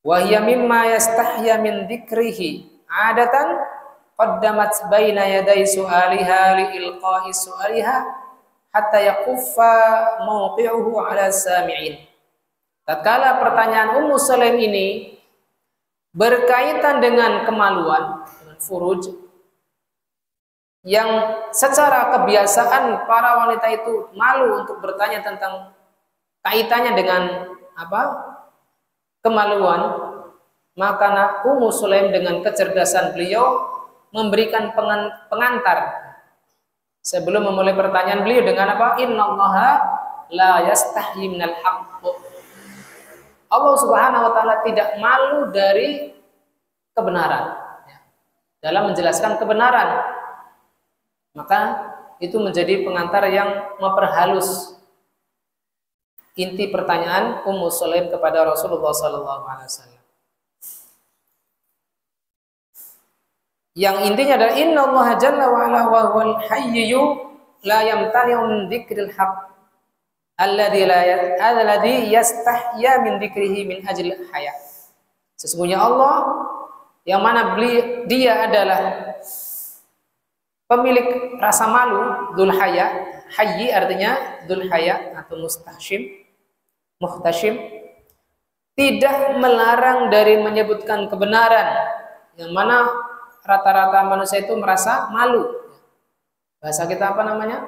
wa hiya mimma yastahya min dzikrihi 'adatan qaddamat baina yaday su'aliha li ilqa'i su'aliha hatta yaquffa mawqi'uhu 'ala sami'in. Tatkala pertanyaan Ummu Sulaim ini berkaitan dengan kemaluan, dengan furuj, yang secara kebiasaan para wanita itu malu untuk bertanya tentang kaitannya dengan kemaluan, maka Ummu Sulaim dengan kecerdasan beliau memberikan pengantar sebelum memulai pertanyaan beliau dengan apa? Innallaha la yastahyi minal haqq. Allah Subhanahu wa taala tidak malu dari kebenaran. Dalam menjelaskan kebenaran, maka itu menjadi pengantar yang memperhalus inti pertanyaan Ummu Sulaim kepada Rasulullah SAW. Yang intinya adalah innallaha jalla wa ala wa huwal hayyu la yamtani'u min dzikril haqq alladzi yastahya min dzikrihi min ajli haya. Sesungguhnya Allah yang mana dia adalah pemilik rasa malu, dzul haya. Hayyi artinya dzul haya atau muhtashim, tidak melarang dari menyebutkan kebenaran, yang mana rata-rata manusia itu merasa malu. Bahasa kita apa namanya?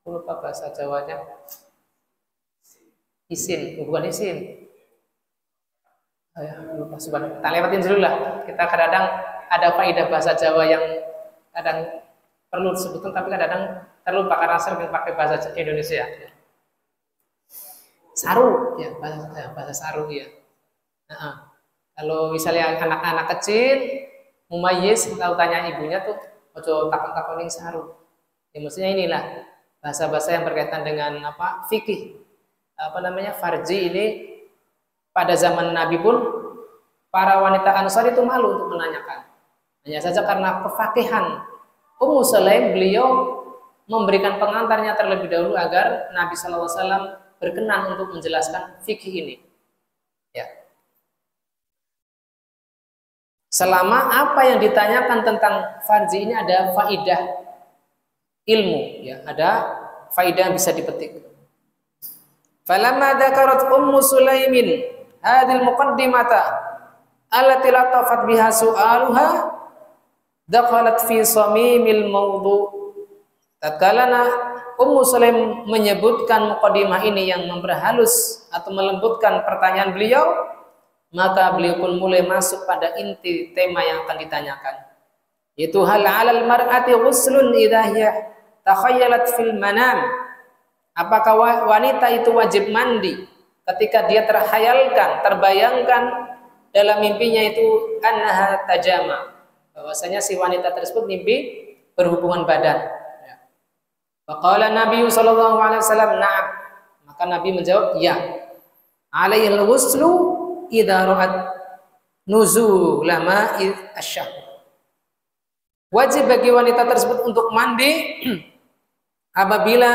Aku lupa bahasa Jawanya. Isin, bukan isin. Lupa subhanallah. Kita lewatin dulu lah. Kita kadang ada faedah bahasa Jawa yang kadang perlu disebutkan tapi kadang terlupa karena sering pakai bahasa Indonesia. Saru, ya bahasa saru ya. Kalau misalnya anak-anak kecil mumayyiz tahu tanya ibunya tuh ojo takon-takoning saru. Ya maksudnya inilah bahasa-bahasa yang berkaitan dengan fikih. farji ini pada zaman Nabi pun para wanita Ansar itu malu untuk menanyakan. Hanya saja karena kefakihan Ummu Sulaim, beliau memberikan pengantarnya terlebih dahulu agar Nabi SAW berkenan untuk menjelaskan fikih ini. Ya. Selama apa yang ditanyakan tentang farji ini ada faidah ilmu, ya, ada faidah yang bisa dipetik. Falamma dzakarat Ummu Sulaimin hadhil muqaddimata allati latafat biha su'aluha dakhalat fi samimil mawdu'. Tatkala Ummu Sulaim menyebutkan muqaddimah ini yang memperhalus atau melembutkan pertanyaan beliau, maka beliau pun mulai masuk pada inti tema yang akan ditanyakan, yaitu hal 'alal mar'ati ghuslun idza hiya takhayyalat fil manam. Apakah wanita itu wajib mandi ketika dia terhayalkan, terbayangkan dalam mimpinya itu annaha tajama, bahwasanya si wanita tersebut mimpi berhubungan badan. Faqala Nabi sallallahu alaihi wasallam, "Na'am." Maka Nabi menjawab, "Ya." Alaihil ghuslu idza ra'at nuzul ma'i asy-syahr. Wajib bagi wanita tersebut untuk mandi apabila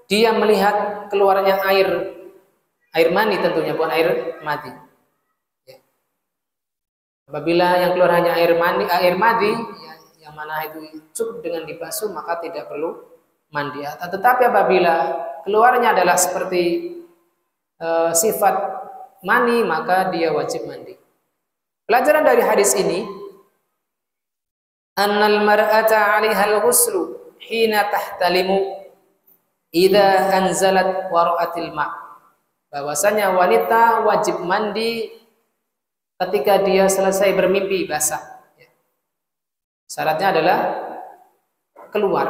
dia melihat keluarnya air mani, tentunya bukan air madi. Ya. Apabila yang keluar hanya air madi, ya, yang mana itu cukup dengan dibasuh maka tidak perlu mandi. Tetapi apabila keluarnya adalah seperti sifat mani, maka dia wajib mandi. Pelajaran dari hadis ini, annal mar'ata 'alaiha al-ghuslu hina tahtalimu idza anzalat wara'atil ma'. Bahwasanya wanita wajib mandi ketika dia selesai bermimpi basah. Syaratnya adalah keluar.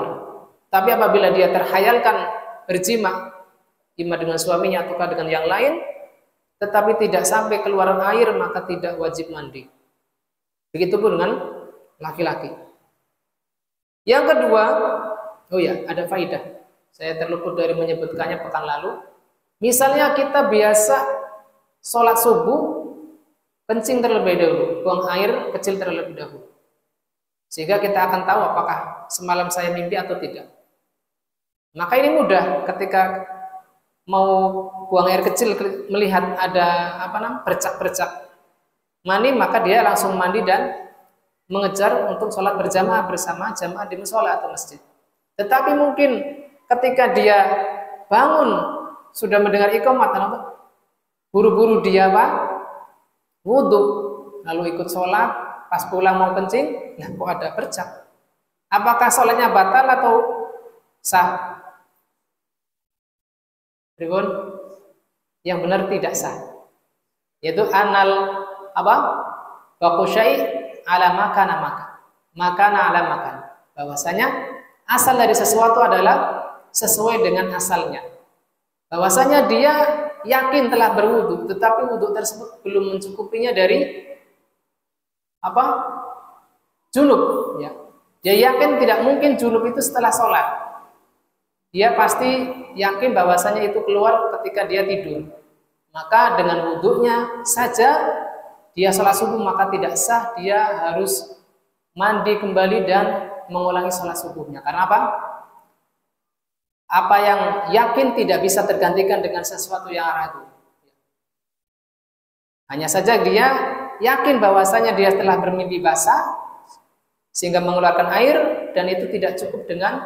Tapi apabila dia terhayalkan berjima, ima dengan suaminya ataukah dengan yang lain, tetapi tidak sampai keluar air, maka tidak wajib mandi. Begitupun dengan laki-laki. Yang kedua, ada faidah. Saya terluput dari menyebutkannya pekan lalu. Misalnya kita biasa sholat subuh, kencing terlebih dahulu, buang air kecil terlebih dahulu. Sehingga kita akan tahu apakah semalam saya mimpi atau tidak. Maka ini mudah ketika mau buang air kecil melihat ada bercak-bercak mani, maka dia langsung mandi dan mengejar untuk sholat berjamaah bersama jamaah di mushola atau masjid. Tetapi mungkin ketika dia bangun sudah mendengar iqamah, buru-buru dia wudhu, lalu ikut sholat, pas pulang mau kencing, kok ada bercak. Apakah sholatnya batal atau sah? Yang benar tidak sah, yaitu anal baqusyai ala makana ala makan, bahwasanya asal dari sesuatu adalah sesuai dengan asalnya. Bahwasanya dia yakin telah berwudu, tetapi wudu tersebut belum mencukupinya dari junub, ya. Dia yakin tidak mungkin junub itu setelah sholat. Dia pasti yakin bahwasanya itu keluar ketika dia tidur. Maka dengan wudunya saja dia sholat subuh maka tidak sah, dia harus mandi kembali dan mengulangi sholat subuhnya. Karena apa? Apa yang yakin tidak bisa tergantikan dengan sesuatu yang ragu. Hanya saja dia yakin bahwasanya dia telah bermimpi basah sehingga mengeluarkan air, dan itu tidak cukup dengan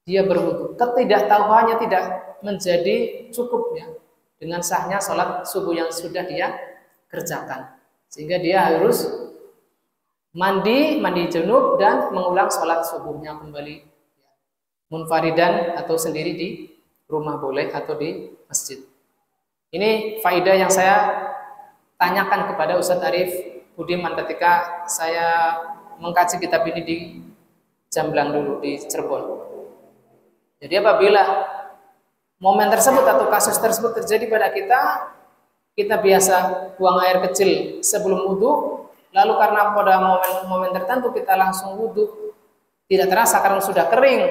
dia berwudu. Ketidaktahuannya tidak menjadi cukup, ya, dengan sahnya sholat subuh yang sudah dia kerjakan, sehingga dia harus mandi junub dan mengulang sholat subuhnya kembali, munfaridan atau sendiri di rumah boleh atau di masjid. Ini faedah yang saya tanyakan kepada Ustadz Arif Budiman ketika saya mengkaji kitab ini di Jamblang dulu di Cirebon. Jadi apabila momen tersebut atau kasus tersebut terjadi pada kita biasa buang air kecil sebelum wudhu, lalu karena pada momen tertentu kita langsung wudhu, tidak terasa karena sudah kering,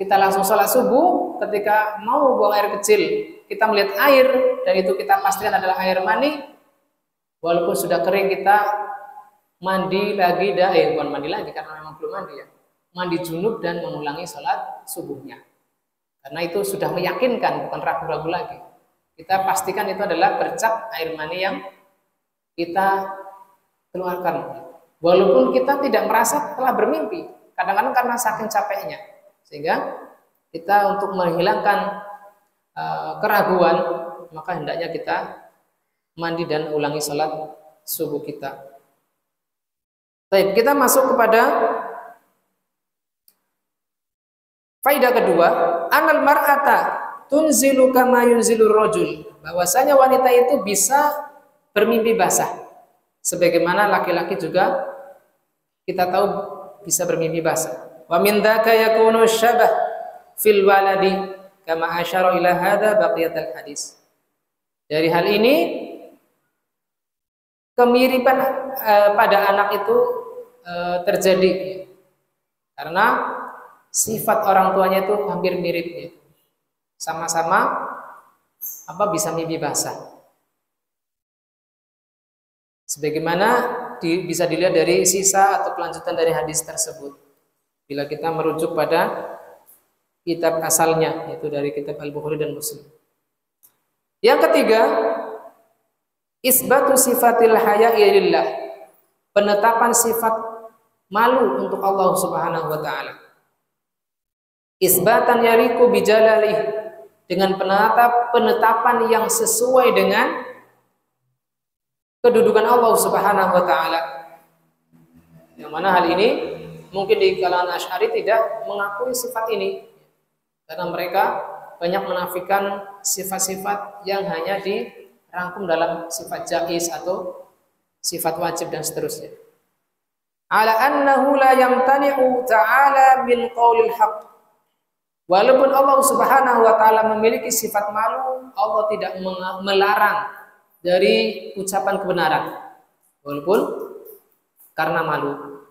kita langsung sholat subuh, ketika mau buang air kecil kita melihat air dan itu kita pastikan adalah air mani, walaupun sudah kering kita mandi lagi bukan mandi lagi karena memang belum mandi ya. Mandi junub dan mengulangi sholat subuhnya. Karena itu sudah meyakinkan, bukan ragu-ragu lagi. Kita pastikan itu adalah bercak air mani yang kita keluarkan. Walaupun kita tidak merasa telah bermimpi, kadang-kadang karena saking capeknya. Sehingga kita untuk menghilangkan keraguan, maka hendaknya kita mandi dan ulangi sholat subuh kita. Baik, kita masuk kepada faedah kedua, anal mar'ata tunzilu kama yunzilur rajul. Bahwasanya wanita itu bisa bermimpi basah. Sebagaimana laki-laki juga kita tahu bisa bermimpi basah. Wa min dzaka yakunu syabah fil waladi kama asyara ila hadza baqiyatul hadis. Dari hal ini kemiripan pada anak itu terjadi karena sifat orang tuanya itu hampir mirip, sama-sama bisa mimpi basah. Sebagaimana bisa dilihat dari sisa atau kelanjutan dari hadis tersebut. Bila kita merujuk pada kitab asalnya, yaitu dari kitab Al-Bukhari dan Muslim. Yang ketiga, isbatu sifatil haya'i lillah. Penetapan sifat malu untuk Allah Subhanahu wa taala. Isbatan yariku bijalalih, dengan penetapan yang sesuai dengan kedudukan Allah Subhanahu wa taala. Yang mana hal ini mungkin di kalangan Asy'ari tidak mengakui sifat ini karena mereka banyak menafikan sifat-sifat yang hanya dirangkum dalam sifat jaiz atau sifat wajib dan seterusnya. Ala annahu la yamtani'u ta'ala min qaulil haqq. Walaupun Allah Subhanahu wa taala memiliki sifat malu, Allah tidak melarang dari ucapan kebenaran walaupun karena malu.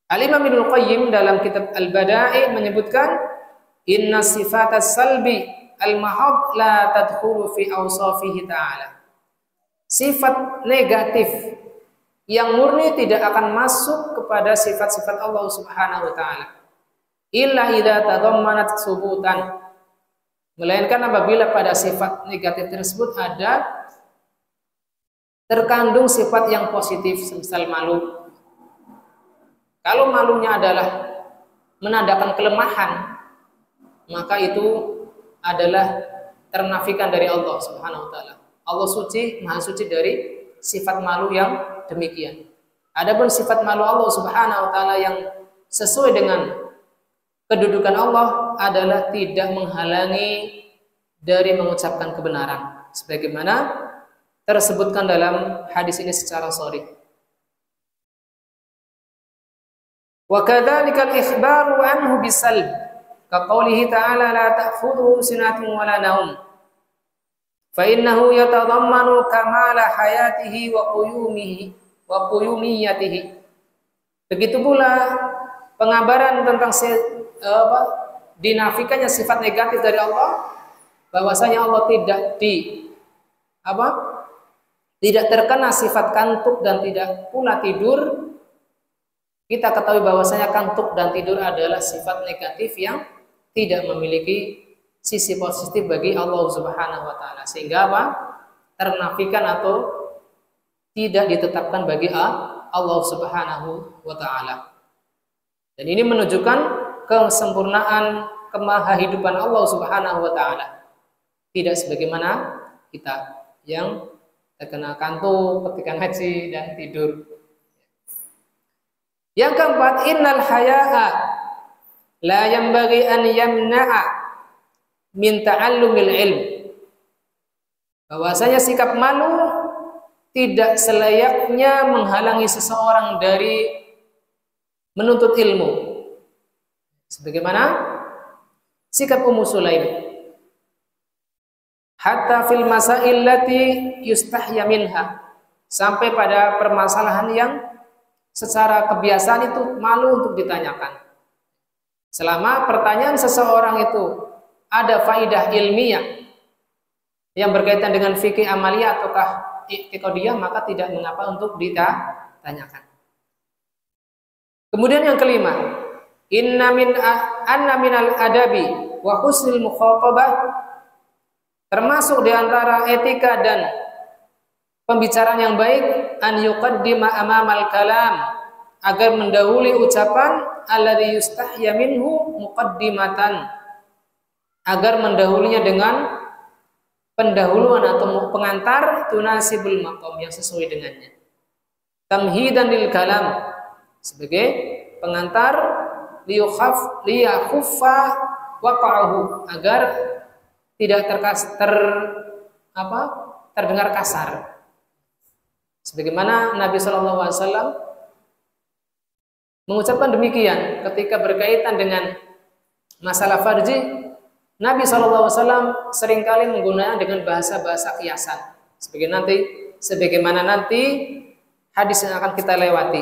Al-Imam Ibnu Qayyim dalam kitab Al-Bada'i menyebutkan inna sifatas salbi al-mahad la tadkhulu fi awsafihi ta'ala. Sifat negatif yang murni tidak akan masuk kepada sifat-sifat Allah Subhanahu wa taala. Illa idza tadammanat subutan. Melainkan apabila pada sifat negatif tersebut ada terkandung sifat yang positif, semisal malu. Kalau malunya adalah menandakan kelemahan, maka itu adalah ternafikan dari Allah Subhanahu wa taala. Allah suci, maha suci dari sifat malu yang demikian. Adapun sifat malu Allah Subhanahu wa taala yang sesuai dengan kedudukan Allah adalah tidak menghalangi dari mengucapkan kebenaran, sebagaimana tersebutkan dalam hadis ini secara sharih. Wa kadzalikal ikhbaru anhu bisalb, ka qoulihi ta'ala la ta'khudhuhu sinatun wa la naum. Fa innahu yatadammanu kamala hayatihi wa quyumiyatihi. Begitu pula pengabaran tentang dinafikannya sifat negatif dari Allah, bahwasanya Allah tidak terkena sifat kantuk dan tidak pula tidur. Kita ketahui bahwasanya kantuk dan tidur adalah sifat negatif yang tidak memiliki sisi positif bagi Allah Subhanahu wa taala, sehingga ternafikan atau tidak ditetapkan bagi Allah Subhanahu wa taala. Dan ini menunjukkan kesempurnaan kemahahidupan Allah Subhanahu wa taala. Tidak sebagaimana kita yang terkena kantuk ketika ngaji dan tidur. Yang keempat, innal haya'a la yanbaghi an yamna'a min ta'allumil ilm. Bahwasanya sikap malu tidak selayaknya menghalangi seseorang dari menuntut ilmu. Sebagaimana sikap Ummu Sulaim. Hatta fil masail lati yustahya minha. Sampai pada permasalahan yang secara kebiasaan itu malu untuk ditanyakan. Selama pertanyaan seseorang itu ada faidah ilmiah, yang berkaitan dengan fikih amaliyah ataukah i'tiqadiyah, maka tidak mengapa untuk ditanyakan. Kemudian yang kelima, anna minal adabi wa husnil mukhatabah, termasuk di antara etika dan pembicaraan yang baik, an yuqaddima amamal kalam, agar mendahului ucapan, alladhi yustahya minhu muqaddimatan, agar mendahulunya dengan pendahuluan atau pengantar, tunasibul maqam, yang sesuai dengannya. Tamhidan lil kalam, sebagai pengantar, liyakhuffa waqa'uhu, agar tidak terdengar kasar. Sebagaimana Nabi Shallallahu Alaihi Wasallam mengucapkan demikian ketika berkaitan dengan masalah farji, Nabi Shallallahu Alaihi Wasallam seringkali menggunakan dengan bahasa-bahasa kiasan. Sebagaimana nanti hadis yang akan kita lewati,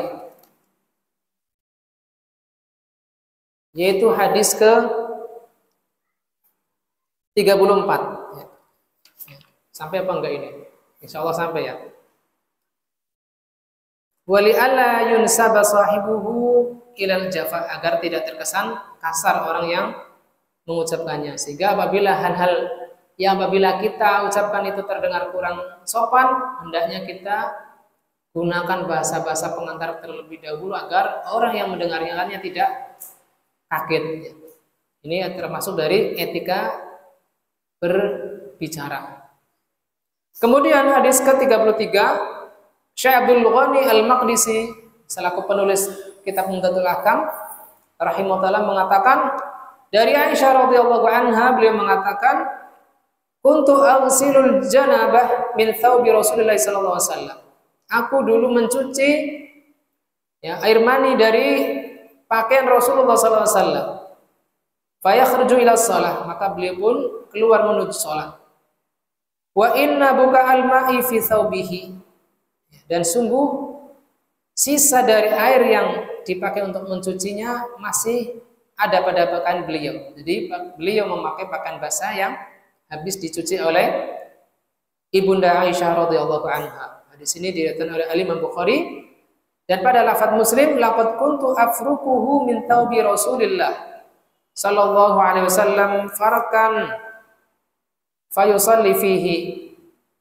yaitu hadis ke 34. Sampai apa enggak ini? Insya Allah sampai ya. Wali alla yunsaba sahibuhu ilal jafa, agar tidak terkesan kasar orang yang mengucapkannya. Sehingga apabila kita ucapkan itu terdengar kurang sopan, hendaknya kita gunakan bahasa-bahasa pengantar terlebih dahulu agar orang yang mendengarnya tidak kaget. Ini termasuk dari etika berbicara. Kemudian hadis ke-33, Syekh Abdul Ghani Al-Maqdisi selaku penulis kitab Umdatul Ahkam rahimahullah mengatakan, dari Aisyah radhiyallahu anha, beliau mengatakan, kuntu aghsilul janabah min thawbi Rasulillah sallallahu alaihi wasallam. Aku dulu mencuci air mani dari pakaian Rasulullah sallallahu alaihi wasallam. Fayakhruju ila shalah, maka beliau pun keluar menuju salat. Wa inna buka al-ma'i fi thawbihi, dan sungguh sisa dari air yang dipakai untuk mencucinya masih ada pada pakaian beliau. Jadi beliau memakai pakaian basah yang habis dicuci oleh Ibunda Aisyah radhiyallahu anha. Hadis ini diriwayatkan oleh Imam Bukhari, dan pada lafaz Muslim, laqad kuntu afruquhu min thawbi Rasulillah sallallahu alaihi wasallam farkan fayusalli fihi,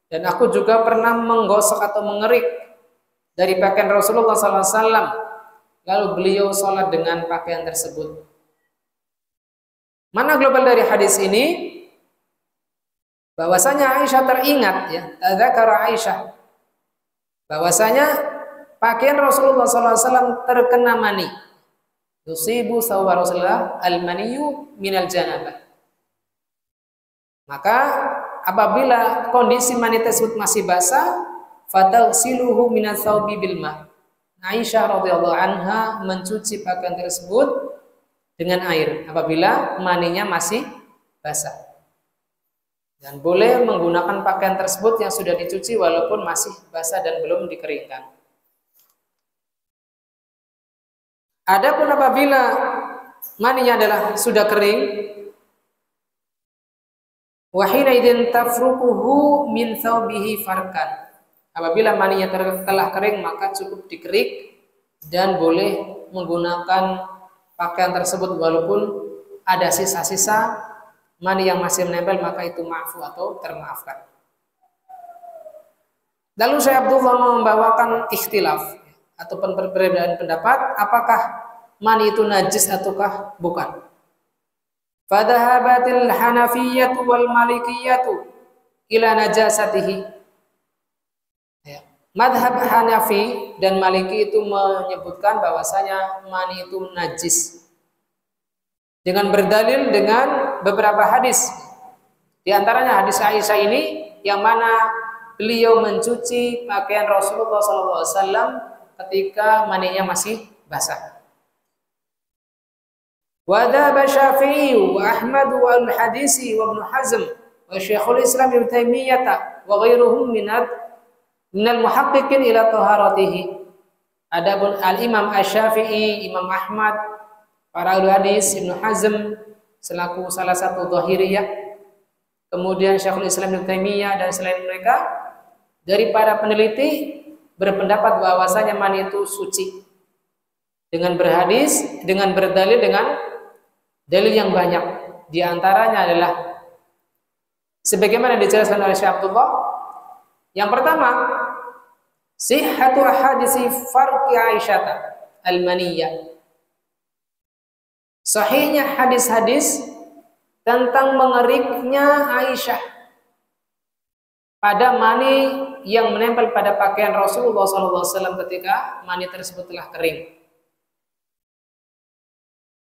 dan aku juga pernah menggosok atau mengerik dari pakaian Rasulullah sallallahu alaihi wasallam, lalu beliau salat dengan pakaian tersebut. Mana global dari hadis ini? Bahwasanya Aisyah teringat, tadzakara Aisyah, bahwasanya pakaian Rasulullah sallallahu alaihi wasallam terkena mani. Yusibu sawwa Rasulullah al-maniyu minal janabah. Maka apabila kondisi mani tersebut masih basah, fatagsiluhu minats thawbi bil ma. Aisyah radhiyallahu anha mencuci pakaian tersebut dengan air apabila maninya masih basah. Dan boleh menggunakan pakaian tersebut yang sudah dicuci walaupun masih basah dan belum dikeringkan. Adapun apabila maninya adalah sudah kering, wa hina idzin tafruquhu min thawbihi farkan. Apabila maninya telah kering, maka cukup dikerik dan boleh menggunakan pakaian tersebut walaupun ada sisa-sisa mani yang masih menempel, maka itu ma'fu atau termaafkan. Lalu Syekh Abdullah membawakan ikhtilaf atau perbedaan pendapat, apakah mani itu najis ataukah bukan. Fadhahabatil Hanafiyyatu wal Malikiyyatu ila najasatihi. Madhab Hanafi dan Maliki itu menyebutkan bahwasanya mani itu najis dengan berdalil dengan beberapa hadis. Di antaranya hadis Aisyah ini yang mana beliau mencuci pakaian Rasulullah SAW ketika maninya masih basah. Wa dhaba Syafi'i wa Ahmad wa al-Hadisi wa Ibnu Hazm wa Syekhul Islam Ibnu Taimiyah wa ghairuhum minal muhaqqiqin ila taharatihi. Adapun al-Imam Asy-Syafi'i, Imam Ahmad, para ahli hadis, Ibnu Hazm selaku salah satu Dhahiriyah, kemudian Syekhul Islam Ibnu Taimiyah dan selain mereka dari para peneliti berpendapat bahwasanya mani itu suci dengan berhadis, dengan berdalil dengan dalil yang banyak. Di antaranya adalah sebagaimana dijelaskan oleh Syekh Abdullah. Yang pertama, sihhatu ahadisi farqi Aisyah al-maniyah. Sahihnya hadis-hadis tentang mengeriknya Aisyah pada mani yang menempel pada pakaian Rasulullah SAW ketika mani tersebut telah kering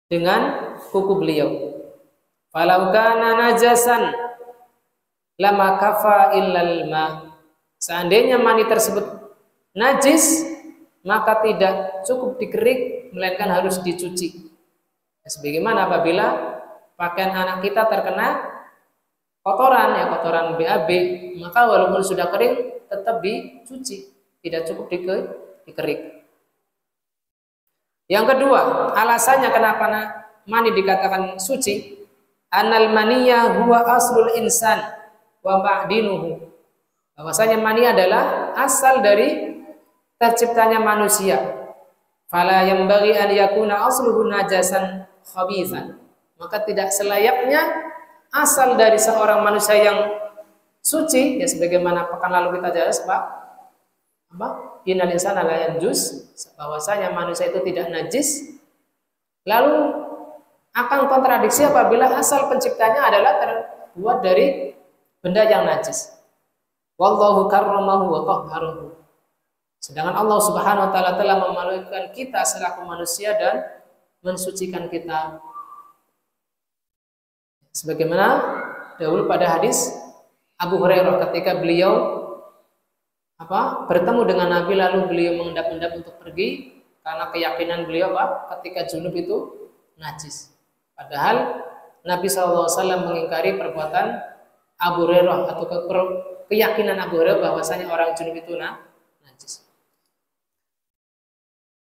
dengan kuku beliau. Falau kana najasan lama kafa illal ma. Seandainya mani tersebut najis, maka tidak cukup dikerik, melainkan harus dicuci. Sebagaimana apabila pakaian anak kita terkena kotoran, ya kotoran BAB, maka walaupun sudah kering tetap dicuci, tidak cukup dikerik. Yang kedua, alasannya kenapa mani dikatakan suci, anal maniyah huwa aslul insan wa ma'dinuhu. Bahwasanya mani adalah asal dari terciptanya manusia. Fala yanbaghi an yakuna asluhu najasan khabithan. Maka tidak selayaknya asal dari seorang manusia yang suci, ya sebagaimana pekan lalu kita jelas innal insana la yanjus, bahwasanya manusia itu tidak najis, lalu akan kontradiksi apabila asal penciptanya adalah terbuat dari benda yang najis. Wallahu karramahu wa tahharahu. Sedangkan Allah Subhanahu wa taala telah memalukan kita selaku manusia dan mensucikan kita. Sebagaimana dahulu pada hadis Abu Hurairah ketika beliau bertemu dengan Nabi, lalu beliau mengendap-endap untuk pergi karena keyakinan beliau ketika junub itu najis. Padahal Nabi SAW mengingkari perbuatan Abu Hurairah atau keyakinan Abu Hurairah bahwasanya orang junub itu najis.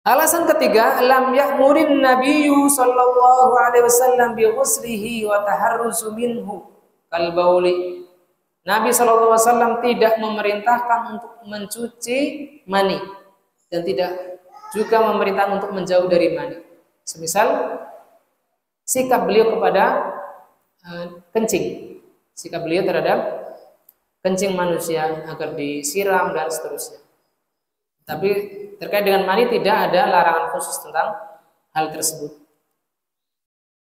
Alasan ketiga, lam ya'murin nabiyyu sallallahu alaihi wasallam bi ghuslihi wa taharruzu minhu kal bauli. Nabi sallallahu alaihi wasallam tidak memerintahkan untuk mencuci mani dan tidak juga memerintahkan untuk menjauh dari mani. Semisal sikap beliau kepada kencing, sikap beliau terhadap kencing manusia agar disiram dan seterusnya. Tapi terkait dengan mani tidak ada larangan khusus tentang hal tersebut.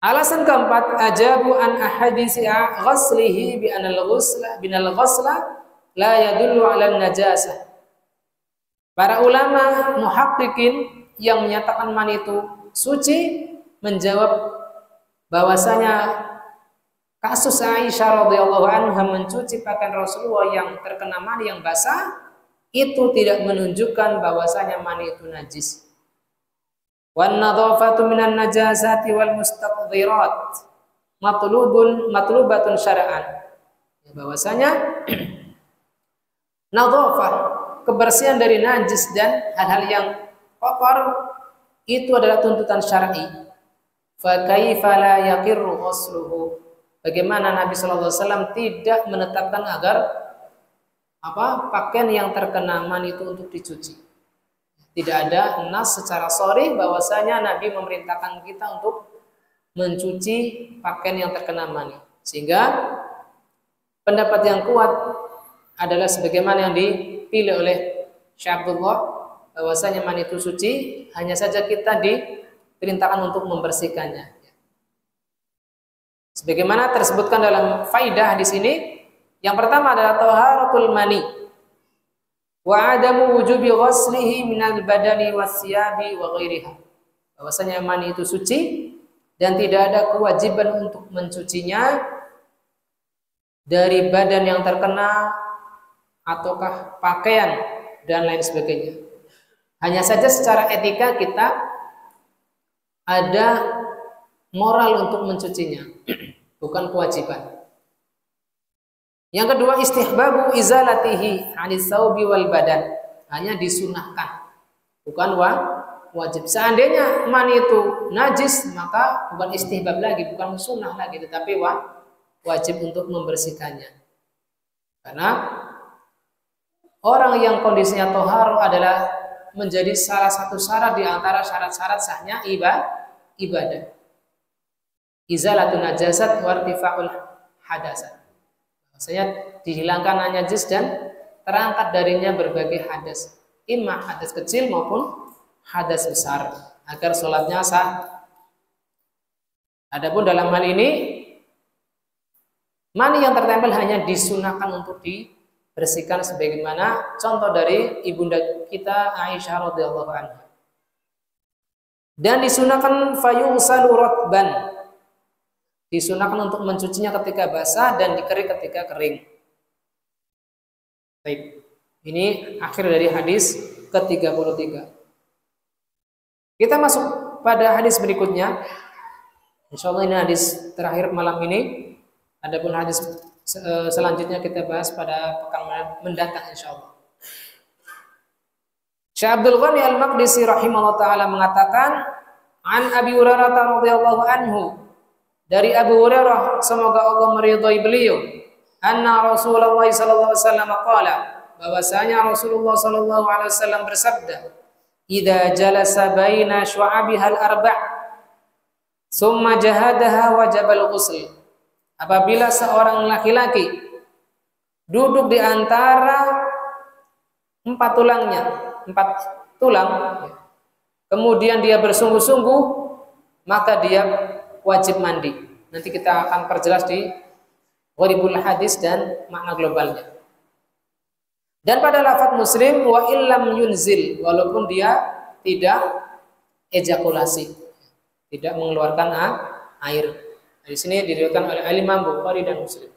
Alasan keempat, ajabu an ahadisi ghaslihi bi anal ghusla la yadullu ala najasah. Para ulama muhaqqiqin yang menyatakan mani itu suci menjawab bahwasanya kasus Aisyah radhiyallahu anha mencuci pakaian Rasulullah yang terkena mani yang basah itu tidak menunjukkan bahwasanya mani itu najis. Wan nadhafatu minan najasati wal mustaqdhirat matlubatun syar'an. Bahwasanya nadhafah, kebersihan dari najis dan hal-hal yang kotor itu adalah tuntutan syar'i. Fa kaifa la yaqirru ghusluhu? Bagaimana Nabi sallallahu alaihi wasallam tidak menetapkan agar pakaian yang terkena mani itu untuk dicuci. Tidak ada nas secara sharih bahwasanya Nabi memerintahkan kita untuk mencuci pakaian yang terkena mani. Sehingga pendapat yang kuat adalah sebagaimana yang dipilih oleh Syekh Abdullah bahwasanya mani itu suci, hanya saja kita diperintahkan untuk membersihkannya. Sebagaimana tersebutkan dalam faidah di sini, yang pertama adalah taharatul mani wa adamu wujubi ghuslihi minal badani wassiyabi wa ghairiha. Bahwasanya mani itu suci dan tidak ada kewajiban untuk mencucinya dari badan yang terkena ataukah pakaian dan lain sebagainya. Hanya saja secara etika kita ada moral untuk mencucinya, bukan kewajiban. Yang kedua, istihbabu izalatihi 'anis saubi wal badan, hanya disunahkan, bukan wajib. Seandainya mani itu najis, maka bukan istihbab lagi, bukan sunnah lagi, tetapi wajib untuk membersihkannya. Karena orang yang kondisinya toharo adalah menjadi salah satu syarat di antara syarat-syarat sahnya ibadah. Izalatun najasat wartifa'ul hadasat. Maksudnya dihilangkan najis dan terangkat darinya berbagai hadas, imma hadas kecil maupun hadas besar, agar sholatnya sah. Adapun dalam hal ini, mani yang tertempel hanya disunahkan untuk dibersihkan sebagaimana contoh dari ibunda kita Aisyah radhiyallahu anha. Dan disunahkan fayusalu rotban, disunahkan untuk mencucinya ketika basah dan dikerik ketika kering. Baik, ini akhir dari hadis ke-33. Kita masuk pada hadis berikutnya. Insyaallah ini hadis terakhir malam ini. Adapun hadis selanjutnya kita bahas pada pekan mendatang insyaallah. Syekh Abdul Ghani Al-Maqdisi rahimahullah taala mengatakan, an Abi Hurairah radhiyallahu anhu, dari Abu Hurairah semoga Allah meridhai beliau, anna Rasulullah sallallahu alaihi wasallam qala, bahwasanya Rasulullah sallallahu alaihi wasallam bersabda, idza jalasa baina syu'abihal arba' thumma jahadaha wajibal ghusl, apabila seorang laki-laki duduk di antara empat tulang, kemudian dia bersungguh-sungguh, maka dia wajib mandi. Nanti kita akan perjelas di gharibul hadis dan makna globalnya. Dan pada lafaz Muslim, wa illam yunzil, walaupun dia tidak ejakulasi, tidak mengeluarkan air. Di sini diriwayatkan oleh Imam Bukhari dan Muslim.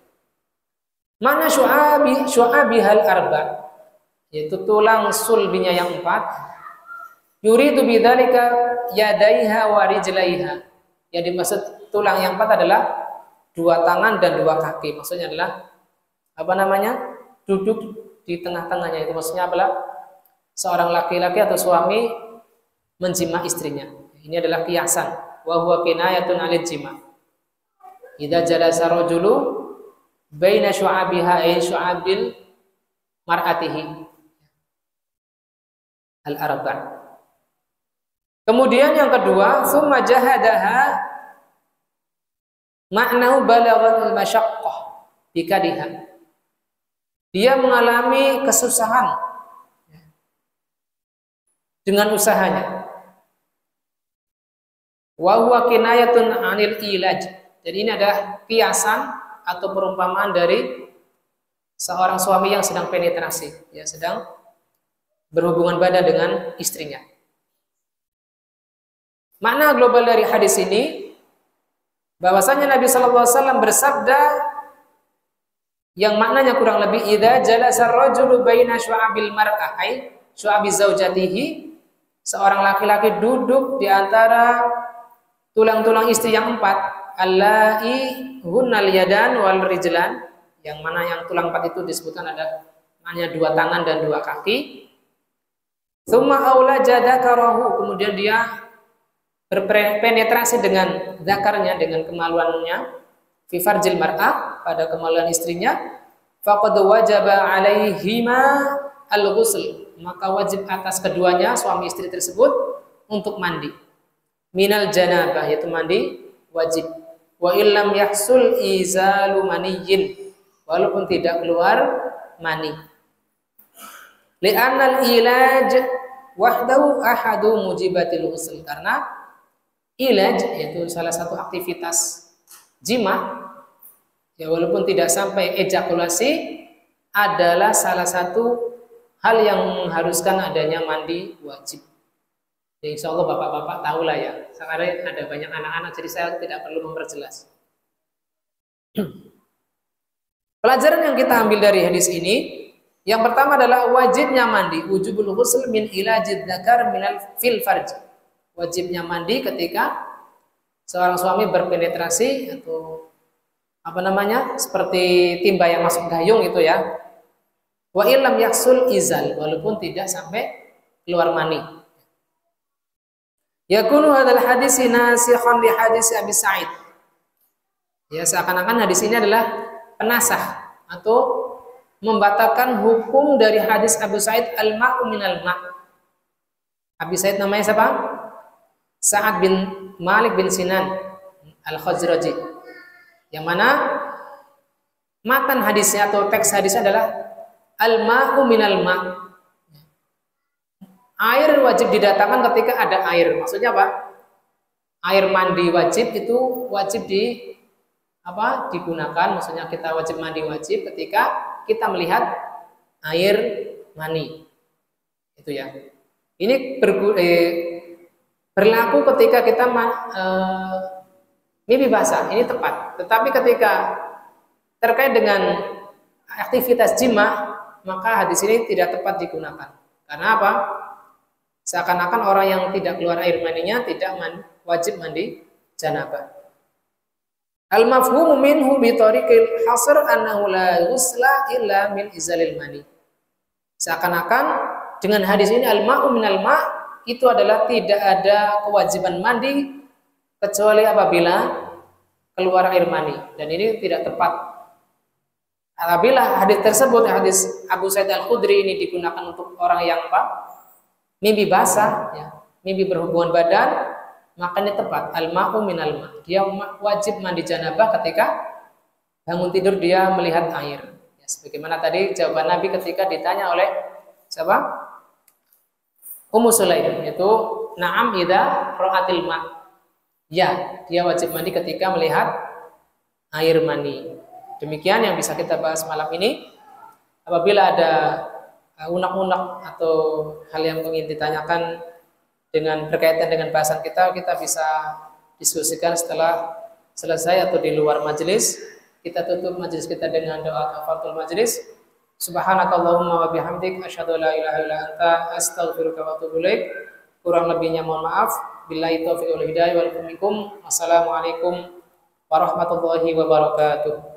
Mana syu'abihal arba', yaitu tulang sulbinya yang 4. Yuridu bidzalika yadaiha wa rijlaiha. Yang dimaksud tulang yang 4 adalah 2 tangan dan 2 kaki. Maksudnya adalah duduk di tengah-tengahnya. Itu maksudnya adalah seorang laki-laki atau suami menjima istrinya. Ini adalah kiasan. Wa huwa kinayatun 'anil jima'. Idza jalasa rajulu baina syu'abiha ay syu'abil mar'atihi al-arba'. Kemudian yang kedua, summa jahadaha, maknahu balaghal masyaqqah bikadiha. Dia mengalami kesusahan dengan usahanya. Wa huwa kinayatun 'anil ilaj. Jadi ini adalah kiasan atau perumpamaan dari seorang suami yang sedang penetrasi, ya, sedang berhubungan badan dengan istrinya. Makna global dari hadis ini bahwasanya Nabi sallallahu alaihi wasallam bersabda yang maknanya kurang lebih, idza jalasa ar-rajulu baina syu'abil mar'ah ay syu'abi zaujatihi, seorang laki-laki duduk di antara tulang-tulang istri yang 4, allai hunnal yadan wal rijlan, yang mana yang tulang 4 itu disebutkan ada hanya 2 tangan dan 2 kaki. Tsumma aulaja dzakarahu, kemudian dia berpenetrasi dengan zakarnya, dengan kemaluannya, fi farjil mar'ah, pada kemaluan istrinya, faqad wajaba alaihima al-ghusl, maka wajib atas keduanya suami istri tersebut untuk mandi. Minal janabah, yaitu mandi wajib. Wa illam yahsul izalu maniyyin, walaupun tidak keluar mani. Li'annal ilaj wahdahu ahadu mujibatil ghusl, karena ilaj yaitu salah satu aktivitas jima, ya walaupun tidak sampai ejakulasi, adalah salah satu hal yang mengharuskan adanya mandi wajib. Ya, insya Allah bapak-bapak tahu lah ya. Sekarang ada banyak anak-anak, jadi saya tidak perlu memperjelas. Pelajaran yang kita ambil dari hadis ini, yang pertama adalah wajibnya mandi, wujubul ghusl min ilajid dzakar minal fil farj. Wajibnya mandi ketika seorang suami berpenetrasi atau seperti timba yang masuk gayung itu ya. Wa illam yaksul izal, walaupun tidak sampai keluar mani. Yakunu hadzal hadis nasikhan li hadis Abi Sa'id. Ya, seakan-akan hadis ini adalah penasah atau membatalkan hukum dari hadis Abu Sa'id al-ma'u minal ma'. Abu Sa'id namanya siapa? Sa'ad bin Malik bin Sinan al-Khazraji. Yang mana matan hadisnya atau teks hadisnya adalah al-ma'u minal ma'. Air wajib didatangkan ketika ada air. Maksudnya apa? Air mandi wajib itu wajib digunakan. Maksudnya kita wajib mandi wajib ketika kita melihat air mani. Itu ya. Ini berlaku ketika kita mimpi basah. Ini tepat. Tetapi ketika terkait dengan aktivitas jima, maka hadis ini tidak tepat digunakan. Karena apa? Seakan-akan orang yang tidak keluar air maninya tidak wajib mandi janabah. Al-mafhumu minhu bi tariqil hasr annahu la ghusla illa min izalil mani. Seakan-akan dengan hadis ini al-ma'u minal ma' itu adalah tidak ada kewajiban mandi kecuali apabila keluar air mani, dan ini tidak tepat. Apabila hadis tersebut, hadis Abu Sa'id al-Khudri ini digunakan untuk orang yang mimpi basah, ya, mimpi berhubungan badan, makanya tepat al-ma'u minal ma'. Dia wajib mandi janabah ketika bangun tidur dia melihat air. Ya, sebagaimana tadi jawaban Nabi ketika ditanya oleh siapa? Ummu Sulaim, yaitu na'am idza ra'atil ma'. Ya, dia wajib mandi ketika melihat air mani. Demikian yang bisa kita bahas malam ini. Apabila ada unek-unek atau hal yang ingin ditanyakan dengan berkaitan dengan bahasan kita bisa diskusikan setelah selesai atau di luar majelis. Kita tutup majelis kita dengan doa kafaratul majelis. Subhanakallahumma wa bihamdik asyhadu an la ilaha illa anta astaghfiruka wa atubu ilaik. Kurang lebihnya mohon maaf. Billahi taufiq wal hidayah wal minkum. Wassalamualaikum warahmatullahi wabarakatuh.